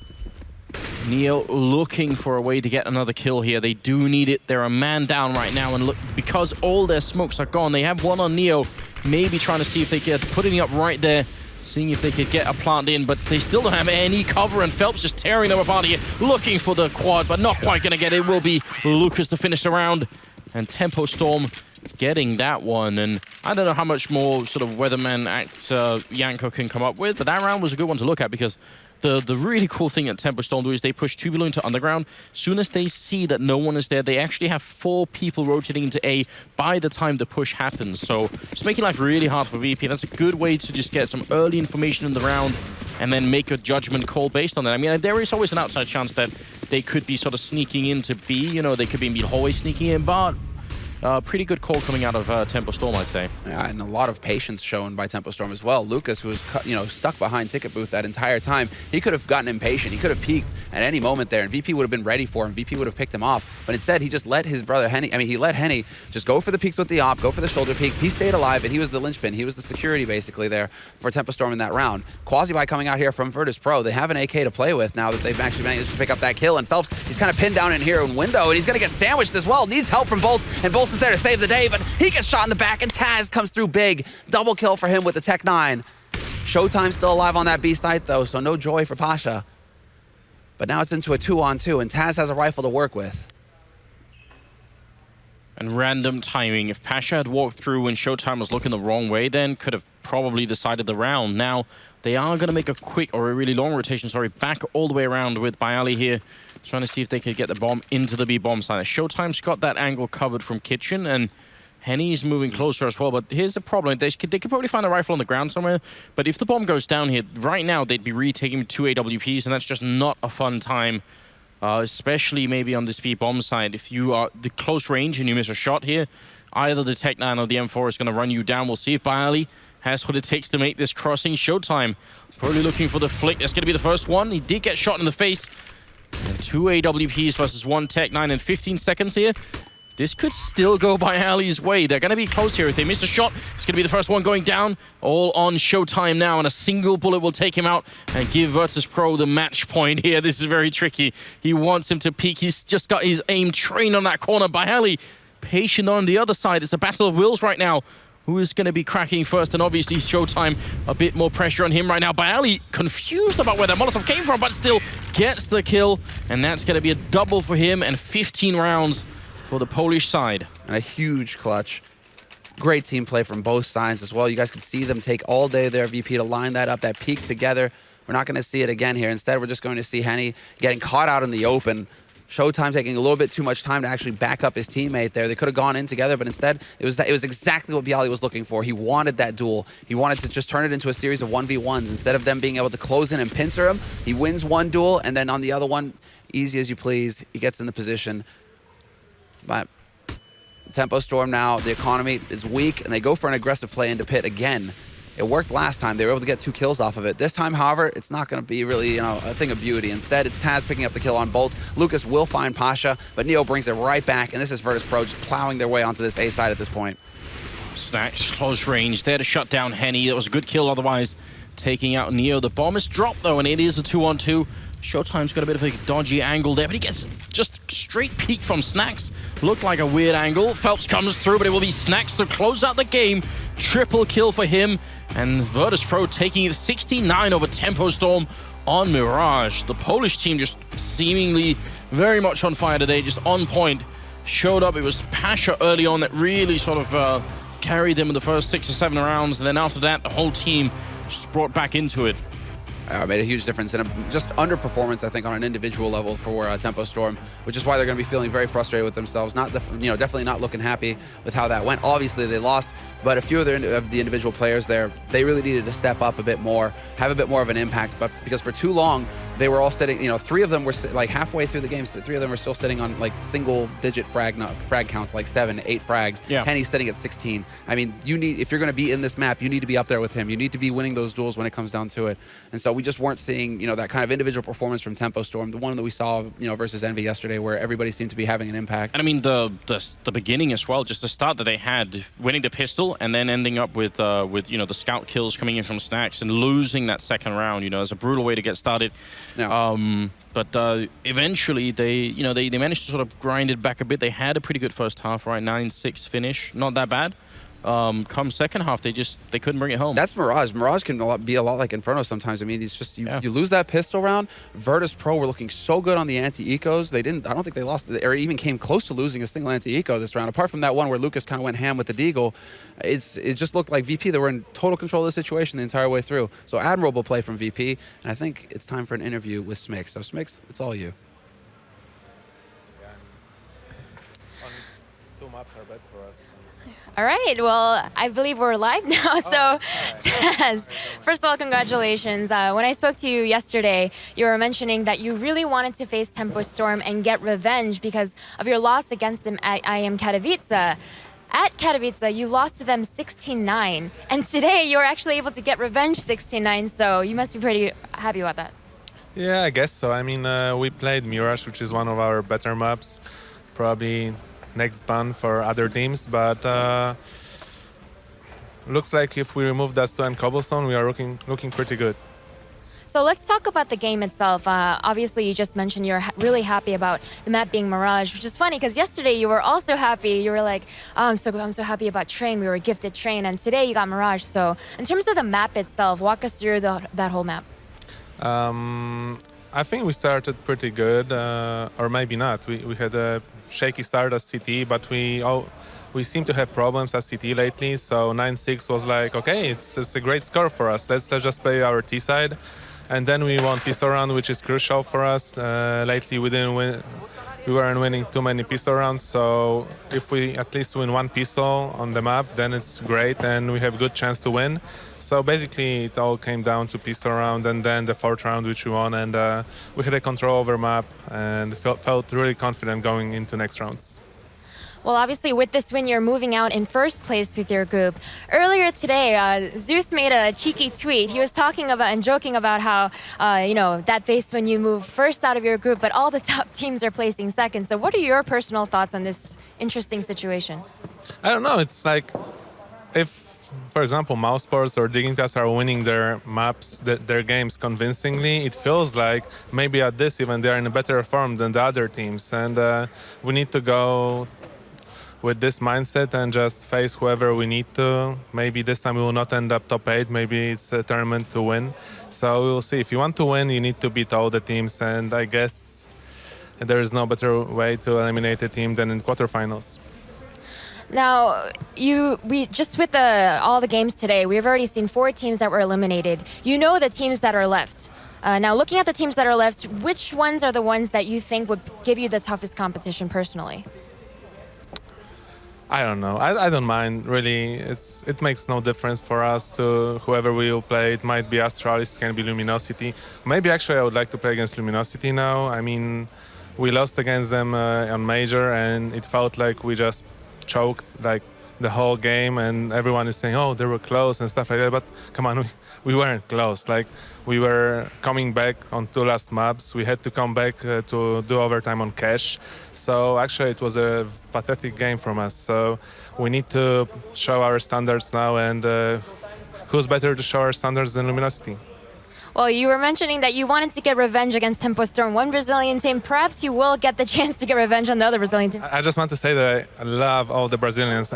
Neo looking for a way to get another kill here. They do need it. They're a man down right now, and look, because all their smokes are gone, they have one on Neo, maybe trying to see if they get putting up right there, seeing if they could get a plant in, but they still don't have any cover, and Phelps just tearing them apart here, looking for the quad, but not quite going to get it. It will be Lucas to finish the round, and Tempo Storm getting that one. And I don't know how much more sort of Weatherman act Yanko can come up with, but that round was a good one to look at, because the really cool thing at Tempo Storm do is they push 2 below into underground. As soon as they see that no one is there, they actually have 4 people rotating into A by the time the push happens. So it's making life really hard for VP. That's a good way to just get some early information in the round and then make a judgment call based on that. I mean, there is always an outside chance that they could be sort of sneaking into B. They could be in the hallway sneaking in, but pretty good call coming out of Tempo Storm, I'd say. Yeah, and a lot of patience shown by Tempo Storm as well. Lucas, who was stuck behind Ticket Booth that entire time, he could have gotten impatient. He could have peeked at any moment there, and VP would have been ready for him. VP would have picked him off, but instead he just let his brother Henny, he let Henny just go for the peeks with the op, go for the shoulder peeks. He stayed alive, and he was the linchpin. He was the security basically there for Tempo Storm in that round. Quasiby coming out here from Virtus.Pro. They have an AK to play with now that they've actually managed to pick up that kill, and Phelps, he's kind of pinned down in here in window, and he's going to get sandwiched as well. Needs help from Bolt, and Bolt is there to save the day, but he gets shot in the back, and Taz comes through big. Double kill for him with the Tech 9. Showtime still alive on that B site, though, so no joy for Pasha. But now it's into a 2-on-2, and Taz has a rifle to work with. And random timing. If Pasha had walked through when Showtime was looking the wrong way, then could have probably decided the round. Now, they are going to make a quick, or a really long rotation, back all the way around with Bialy here, trying to see if they could get the bomb into the B bomb site. Showtime's got that angle covered from Kitchen, and Henny's moving closer as well, but here's the problem. They could probably find a rifle on the ground somewhere, but if the bomb goes down here, right now they'd be retaking 2 AWPs, and that's just not a fun time, especially maybe on this V bomb side. If you are the close range and you miss a shot here, either the Tech 9 or the M4 is going to run you down. We'll see if Bialy has what it takes to make this crossing. Showtime probably looking for the flick. That's going to be the first one. He did get shot in the face. And 2 AWPs versus 1 Tech9 in 15 seconds here. This could still go by Ali's way. They're going to be close here. If they miss a shot, it's going to be the first one going down. All on Showtime now, and a single bullet will take him out and give Virtus.Pro the match point here. This is very tricky. He wants him to peek. He's just got his aim trained on that corner by Ali. Patient on the other side. It's a battle of wills right now. Who is going to be cracking first? And obviously Showtime, a bit more pressure on him right now. By Ali, confused about where that Molotov came from, but still gets the kill. And that's going to be a double for him and 15 rounds for the Polish side. And a huge clutch. Great team play from both sides as well. You guys could see them take all day their VP to line that up, that peak together. We're not going to see it again here. Instead, we're just going to see Henny getting caught out in the open. Showtime taking a little bit too much time to actually back up his teammate there. They could have gone in together, but instead, it was exactly what Bialy was looking for. He wanted that duel. He wanted to just turn it into a series of 1v1s. Instead of them being able to close in and pincer him, he wins one duel, and then on the other one, easy as you please, he gets in the position. But Tempo Storm now, the economy is weak, and they go for an aggressive play into pit again. It worked last time. They were able to get 2 kills off of it. This time, however, it's not going to be really, a thing of beauty. Instead, it's Taz picking up the kill on Bolt. Lucas will find Pasha, but Neo brings it right back, and this is Virtus.Pro just plowing their way onto this A side at this point. Snacks, close range, there to shut down Henny. That was a good kill otherwise, taking out Neo. The bomb is dropped, though, and it is a 2-on-2. Showtime's got a bit of a dodgy angle there, but he gets just straight peek from Snacks. Looked like a weird angle. Phelps comes through, but it will be Snacks to close out the game. Triple kill for him. And Virtus.Pro taking it 69 over Tempo Storm on Mirage. The Polish team just seemingly very much on fire today, just on point. Showed up. It was Pasha early on that really sort of carried them in the first 6 or 7 rounds. And then after that, the whole team just brought back into it. Made a huge difference and just underperformance, I think, on an individual level for Tempo Storm, which is why they're going to be feeling very frustrated with themselves. Definitely not looking happy with how that went. Obviously, they lost, but a few of the individual players there, they really needed to step up a bit more, have a bit more of an impact. But because for too long, they were all sitting, 3 of them were like halfway through the game, so 3 of them were still sitting on like single-digit frag counts, like 7, 8 frags. Yeah. Henny's sitting at 16. I mean, if you're going to be in this map, you need to be up there with him. You need to be winning those duels when it comes down to it. And so we just weren't seeing, that kind of individual performance from Tempo Storm, the one that we saw, versus Envy yesterday, where everybody seemed to be having an impact. And I mean, the beginning as well, just the start that they had, winning the pistol and then ending up with the scout kills coming in from Snacks and losing that second round, is a brutal way to get started. Yeah. But eventually they managed to sort of grind it back a bit. They had a pretty good first half, right? 9-6 finish, not that bad. Come second half, they couldn't bring it home. That's Mirage. Mirage can be a lot like Inferno sometimes. I mean, it's just you lose that pistol round. Virtus.Pro were looking so good on the anti-ecos. I don't think they lost or even came close to losing a single anti-eco this round. Apart from that one where Lucas kind of went ham with the deagle, it just looked like VP. They were in total control of the situation the entire way through. So admirable play from VP, and I think it's time for an interview with Smix. So Smix, it's all you. Two maps are bad for us. All right, well, I believe we're live now. So, Taz, first of all, congratulations. When I spoke to you yesterday, you were mentioning that you really wanted to face Tempo Storm and get revenge because of your loss against them at IM Katowice. At Katowice, you lost to them 16-9, and today you were actually able to get revenge 16-9, so you must be pretty happy about that. Yeah, I guess so. I mean, we played Mirage, which is one of our better maps. Probably next ban for other teams, but looks like if we remove Dust and Cobblestone, we are looking pretty good. So let's talk about the game itself. Obviously, you just mentioned you're really happy about the map being Mirage, which is funny because yesterday you were also happy. You were like, oh, I'm so happy about Train. We were gifted Train, and today you got Mirage. So in terms of the map itself, walk us through that whole map. I think we started pretty good, or maybe not. We had a shaky start as CT, but we seem to have problems as CT lately. So 9-6 was like, okay, it's a great score for us. Let's just play our T side, and then we won pistol round, which is crucial for us. Lately, we didn't win. We weren't winning too many pistol rounds. So if we at least win one pistol on the map, then it's great, and we have a good chance to win. So basically, it all came down to pistol round, and then the 4th round, which we won, and we had a control over map, and felt really confident going into next rounds. Well, obviously, with this win, you're moving out in first place with your group. Earlier today, Zeus made a cheeky tweet. He was talking about and joking about how, that face when you move first out of your group, but all the top teams are placing second. So what are your personal thoughts on this interesting situation? I don't know. It's like if, for example, Mousesports or Dignitas are winning their maps, their games convincingly, it feels like maybe at this event they are in a better form than the other teams. And we need to go with this mindset and just face whoever we need to. Maybe this time we will not end up top 8. Maybe it's a tournament to win. So we will see. If you want to win, you need to beat all the teams. And I guess there is no better way to eliminate a team than in quarterfinals. Now, we just with all the games today, we've already seen 4 teams that were eliminated. You know the teams that are left. Now, looking at the teams that are left, which ones are the ones that you think would give you the toughest competition personally? I don't know. I don't mind, really. It makes no difference for us to whoever we will play. It might be Astralis, it can be Luminosity. Maybe actually I would like to play against Luminosity now. I mean, we lost against them on Major, and it felt like we just choked like the whole game, and everyone is saying, oh, they were close and stuff like that. But come on, we weren't close. Like, we were coming back on 2 last maps. We had to come back to do overtime on cash. So actually it was a pathetic game from us. So we need to show our standards now, and who's better to show our standards than Luminosity? Well, you were mentioning that you wanted to get revenge against Tempo Storm, one Brazilian team. Perhaps you will get the chance to get revenge on the other Brazilian team. I just want to say that I love all the Brazilians.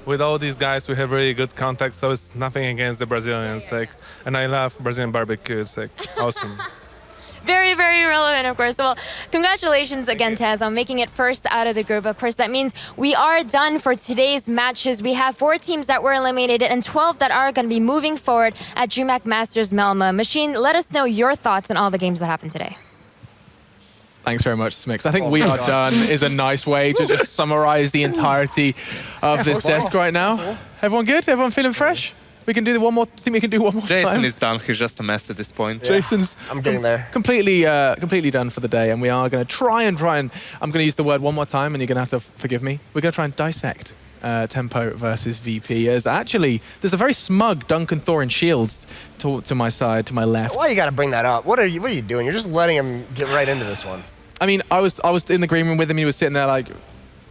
With all these guys, we have really good contact, so it's nothing against the Brazilians. And I love Brazilian barbecue. It's awesome. Very, very relevant, of course. Well, congratulations again, Taz, on making it first out of the group. Of course, that means we are done for today's matches. We have 4 teams that were eliminated and 12 that are going to be moving forward at DreamHack Masters Malmö. Machine, let us know your thoughts on all the games that happened today. Thanks very much, Smix. I think we are done is a nice way to just summarize the entirety of this desk right now. Everyone good? Everyone feeling fresh? We can do one more. Think we can do one more Jason time? is done. He's just a mess at this point. Yeah. Jason's I'm getting there. Completely done for the day, and we are going to try and. I'm going to use the word one more time, and you're going to have to forgive me. We're going to try and dissect Tempo versus VP. As actually, there's a very smug Duncan Thor and Shields to my side, to my left. Why you got to bring that up? What are you doing? You're just letting him get right into this one. I mean, I was in the green room with him. He was sitting there like,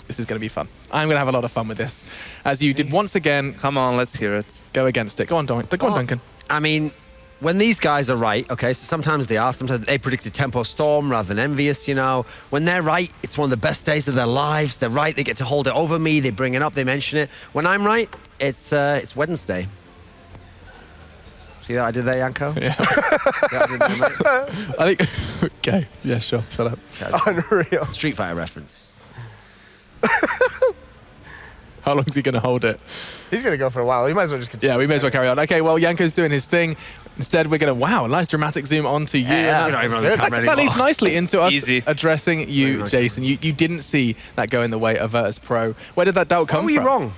this is going to be fun. I'm going to have a lot of fun with this. As you did once again. Come on, let's hear it. Go against it. Go on, Duncan. I mean, when these guys are right, okay, so sometimes they predicted Tempo Storm rather than Envious, you know. When they're right, it's one of the best days of their lives. They're right, they get to hold it over me, they bring it up, they mention it. When I'm right, it's Wednesday. See that I did there, Yanko? Yeah. Yeah, I did there, mate. I think, okay, yeah, sure, shut up. Unreal. Street Fighter reference. How long is he going to hold it? He's going to go for a while. We might as well just continue. Yeah, we may as well carry on. Okay, well, Yanko's doing his thing. Instead, we're going to, wow, nice dramatic zoom onto you. Yeah, that leads nicely into us Easy. addressing you, Jason. You didn't see that go in the way of Virtus.Pro. Where did that doubt come Were you from? wrong?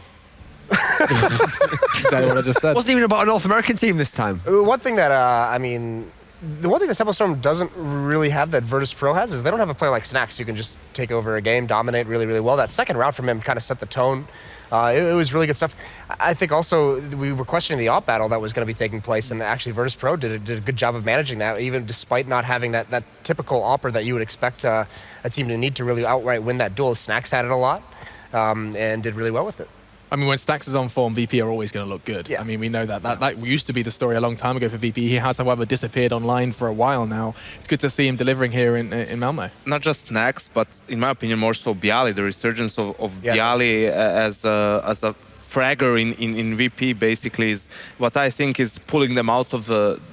Exactly what I just said. Wasn't even about a North American team this time. One thing that, the one thing that Tempo Storm doesn't really have that Virtus.Pro has is they don't have a player like Snacks who can just take over a game, dominate really, really well. That second round from him kind of set the tone. It was really good stuff. I think also we were questioning the op battle that was going to be taking place, and actually Virtus.Pro did a good job of managing that, even despite not having that typical opper that you would expect a team to need to really outright win that duel. Snacks had it a lot and did really well with it. I mean, when Stacks is on form, VP are always going to look good. Yeah. I mean, we know that. That used to be the story a long time ago for VP. He has, however, disappeared online for a while now. It's good to see him delivering here in Malmö. Not just Snacks, but in my opinion, more so Bialy. The resurgence of Bialy as a fragger in VP basically is what I think is pulling them out of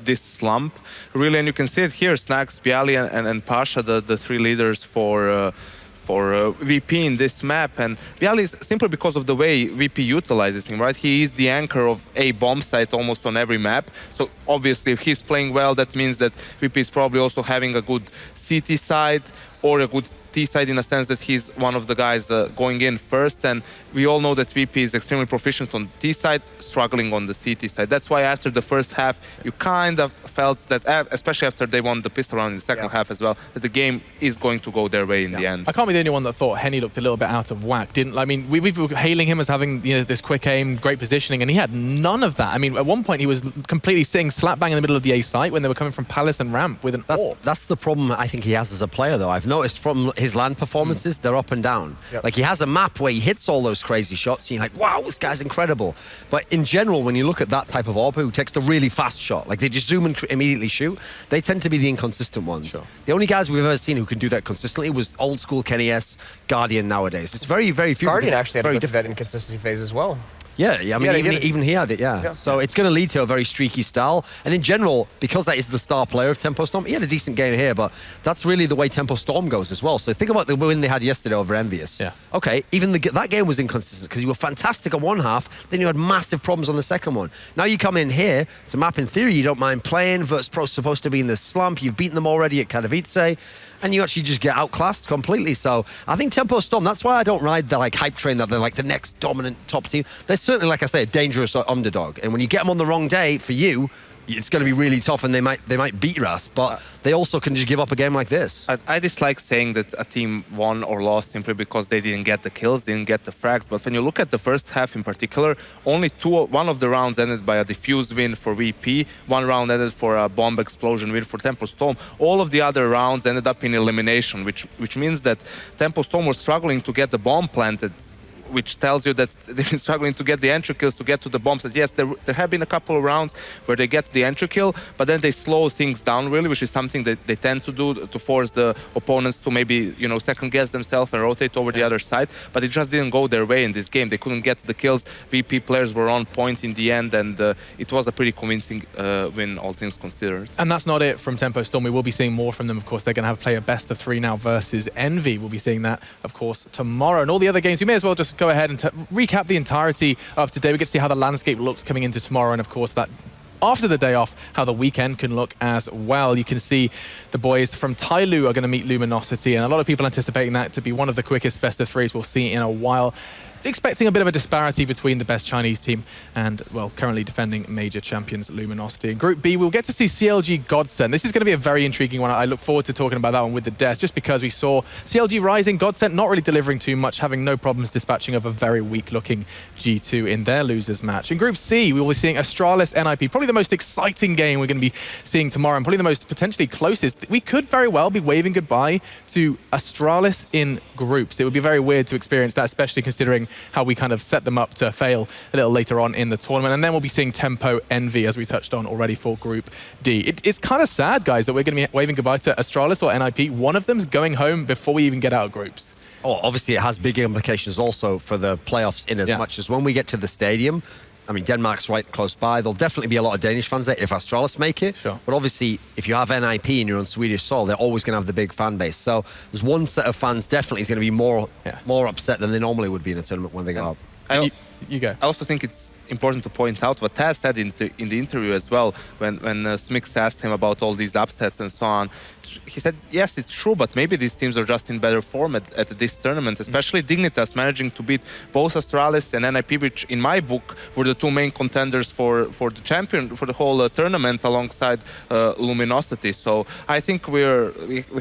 this slump. Really, and you can see it here, Snacks, Bialy, and Pasha, the 3 leaders for VP in this map, and Bialy is simply because of the way VP utilizes him, right? He is the anchor of a bomb site almost on every map, so obviously if he's playing well, that means that VP is probably also having a good CT side or a good T-side in a sense that he's one of the guys going in first, and we all know that VP is extremely proficient on T-side, struggling on the CT side. That's why after the first half, you kind of felt that, especially after they won the pistol round in the second half as well, that the game is going to go their way in the end. I can't be the only one that thought Henny looked a little bit out of whack. I mean, we were hailing him as having this quick aim, great positioning, and he had none of that. I mean, at one point he was completely sitting slap bang in the middle of the A site when they were coming from Palace and Ramp with an AWP. That's the problem I think he has as a player, though. I've noticed from his LAN performances, they're up and down. Like, he has a map where he hits all those crazy shots, and you're like, wow, this guy's incredible. But in general, when you look at that type of AWP who takes the really fast shot, like they just zoom and immediately shoot, they tend to be the inconsistent ones. Sure. The only guys we've ever seen who can do that consistently was old school Kenny S, Guardian nowadays. It's very, very few. Guardian actually had very to go through that inconsistency phase as well. Yeah, I mean, even he had it, Yeah. So it's going to lead to a very streaky style. And in general, because that is the star player of Tempo Storm, he had a decent game here, but that's really the way Tempo Storm goes as well. So think about the win they had yesterday over Envious. Yeah. Okay, even that game was inconsistent because you were fantastic on one half, then you had massive problems on the second one. Now you come in here, it's a map in theory you don't mind playing, Virtus.Pro's supposed to be in the slump, you've beaten them already at Katowice, and you actually just get outclassed completely. So I think Tempo Storm, that's why I don't ride the hype train that they're like the next dominant top team. They're certainly, like I say, a dangerous underdog. And when you get them on the wrong day, for you, it's going to be really tough, and they might beat your ass, but they also can just give up a game like this. I dislike saying that a team won or lost simply because they didn't get the kills, didn't get the frags. But when you look at the first half in particular, only one of the rounds ended by a defuse win for VP, one round ended for a bomb explosion win for Tempo Storm. All of the other rounds ended up in elimination, which means that Tempo Storm was struggling to get the bomb planted, which tells you that they've been struggling to get the entry kills, to get to the bombs. That yes, there have been a couple of rounds where they get the entry kill, but then they slow things down really, which is something that they tend to do to force the opponents to maybe, second guess themselves and rotate over the other side. But it just didn't go their way in this game. They couldn't get the kills. VP players were on point in the end, and it was a pretty convincing win, all things considered. And that's not it from Tempo Storm. We will be seeing more from them, of course. They're going to have play a best of 3 now versus Envy. We'll be seeing that, of course, tomorrow. And all the other games, we may as well just go ahead and recap the entirety of today. We get to see how the landscape looks coming into tomorrow, and of course that after the day off, how the weekend can look as well. You can see the boys from Tyloo are going to meet Luminosity, and a lot of people anticipating that to be one of the quickest best of 3s we'll see in a while. Expecting a bit of a disparity between the best Chinese team and, well, currently defending major champions Luminosity. In Group B, we'll get to see CLG Godsend. This is going to be a very intriguing one. I look forward to talking about that one with the Des, just because we saw CLG rising, Godsend not really delivering too much, having no problems dispatching of a very weak-looking G2 in their losers match. In Group C, we will be seeing Astralis NIP, probably the most exciting game we're going to be seeing tomorrow, and probably the most potentially closest. We could very well be waving goodbye to Astralis in groups. It would be very weird to experience that, especially considering how we kind of set them up to fail a little later on in the tournament. And then we'll be seeing Tempo Envy, as we touched on already, for Group D. It's kind of sad, guys, that we're going to be waving goodbye to Astralis or NIP. One of them's going home before we even get out of groups. Oh, obviously it has big implications also for the playoffs, in as much as when we get to the stadium, I mean, Denmark's right close by. There'll definitely be a lot of Danish fans there if Astralis make it. Sure. But obviously, if you have NIP and you're on Swedish soil, they're always going to have the big fan base. So there's one set of fans definitely is going to be more upset than they normally would be in a tournament when they go out. You go. I also think it's important to point out what Taz said in the interview as well, when Smix asked him about all these upsets and so on. He said, yes, it's true, but maybe these teams are just in better form at this tournament, especially Dignitas managing to beat both Astralis and NIP, which in my book were the two main contenders for the champion, for the whole tournament alongside Luminosity. So I think we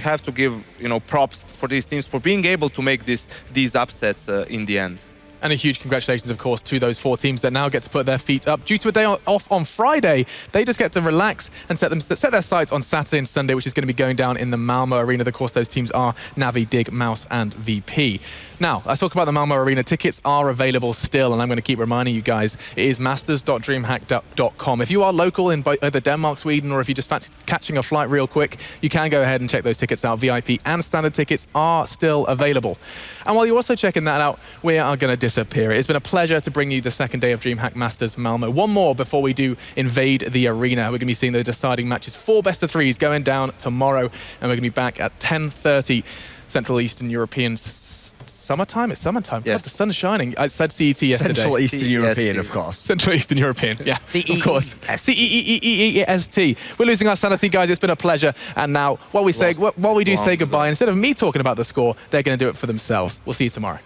have to give props for these teams for being able to make these upsets in the end. And a huge congratulations, of course, to those 4 teams that now get to put their feet up. Due to a day off on Friday, they just get to relax and set their sights on Saturday and Sunday, which is going to be going down in the Malmö Arena. Of course, those teams are Navi, Dig, Mouse, and VP. Now, let's talk about the Malmö Arena. Tickets are available still, and I'm going to keep reminding you guys, it is masters.dreamhack.com. If you are local in either Denmark, Sweden, or if you just fancy catching a flight real quick, you can go ahead and check those tickets out. VIP and standard tickets are still available. And while you're also checking that out, we are going to disappear. It's been a pleasure to bring you the second day of DreamHack Masters Malmö. One more before we do invade the arena. We're going to be seeing the deciding matches, 4 best of 3s going down tomorrow, and we're going to be back at 10:30 Central Eastern European summertime? It's summertime. Yes. God, the sun's shining. I said CET yesterday. Central Eastern European, CEST. of course. Central Eastern European, yeah, of course. CEEEEST. CEEEEST. We're losing our sanity, guys. It's been a pleasure. And now, while we do say goodbye, instead of me talking about the score, they're going to do it for themselves. We'll see you tomorrow.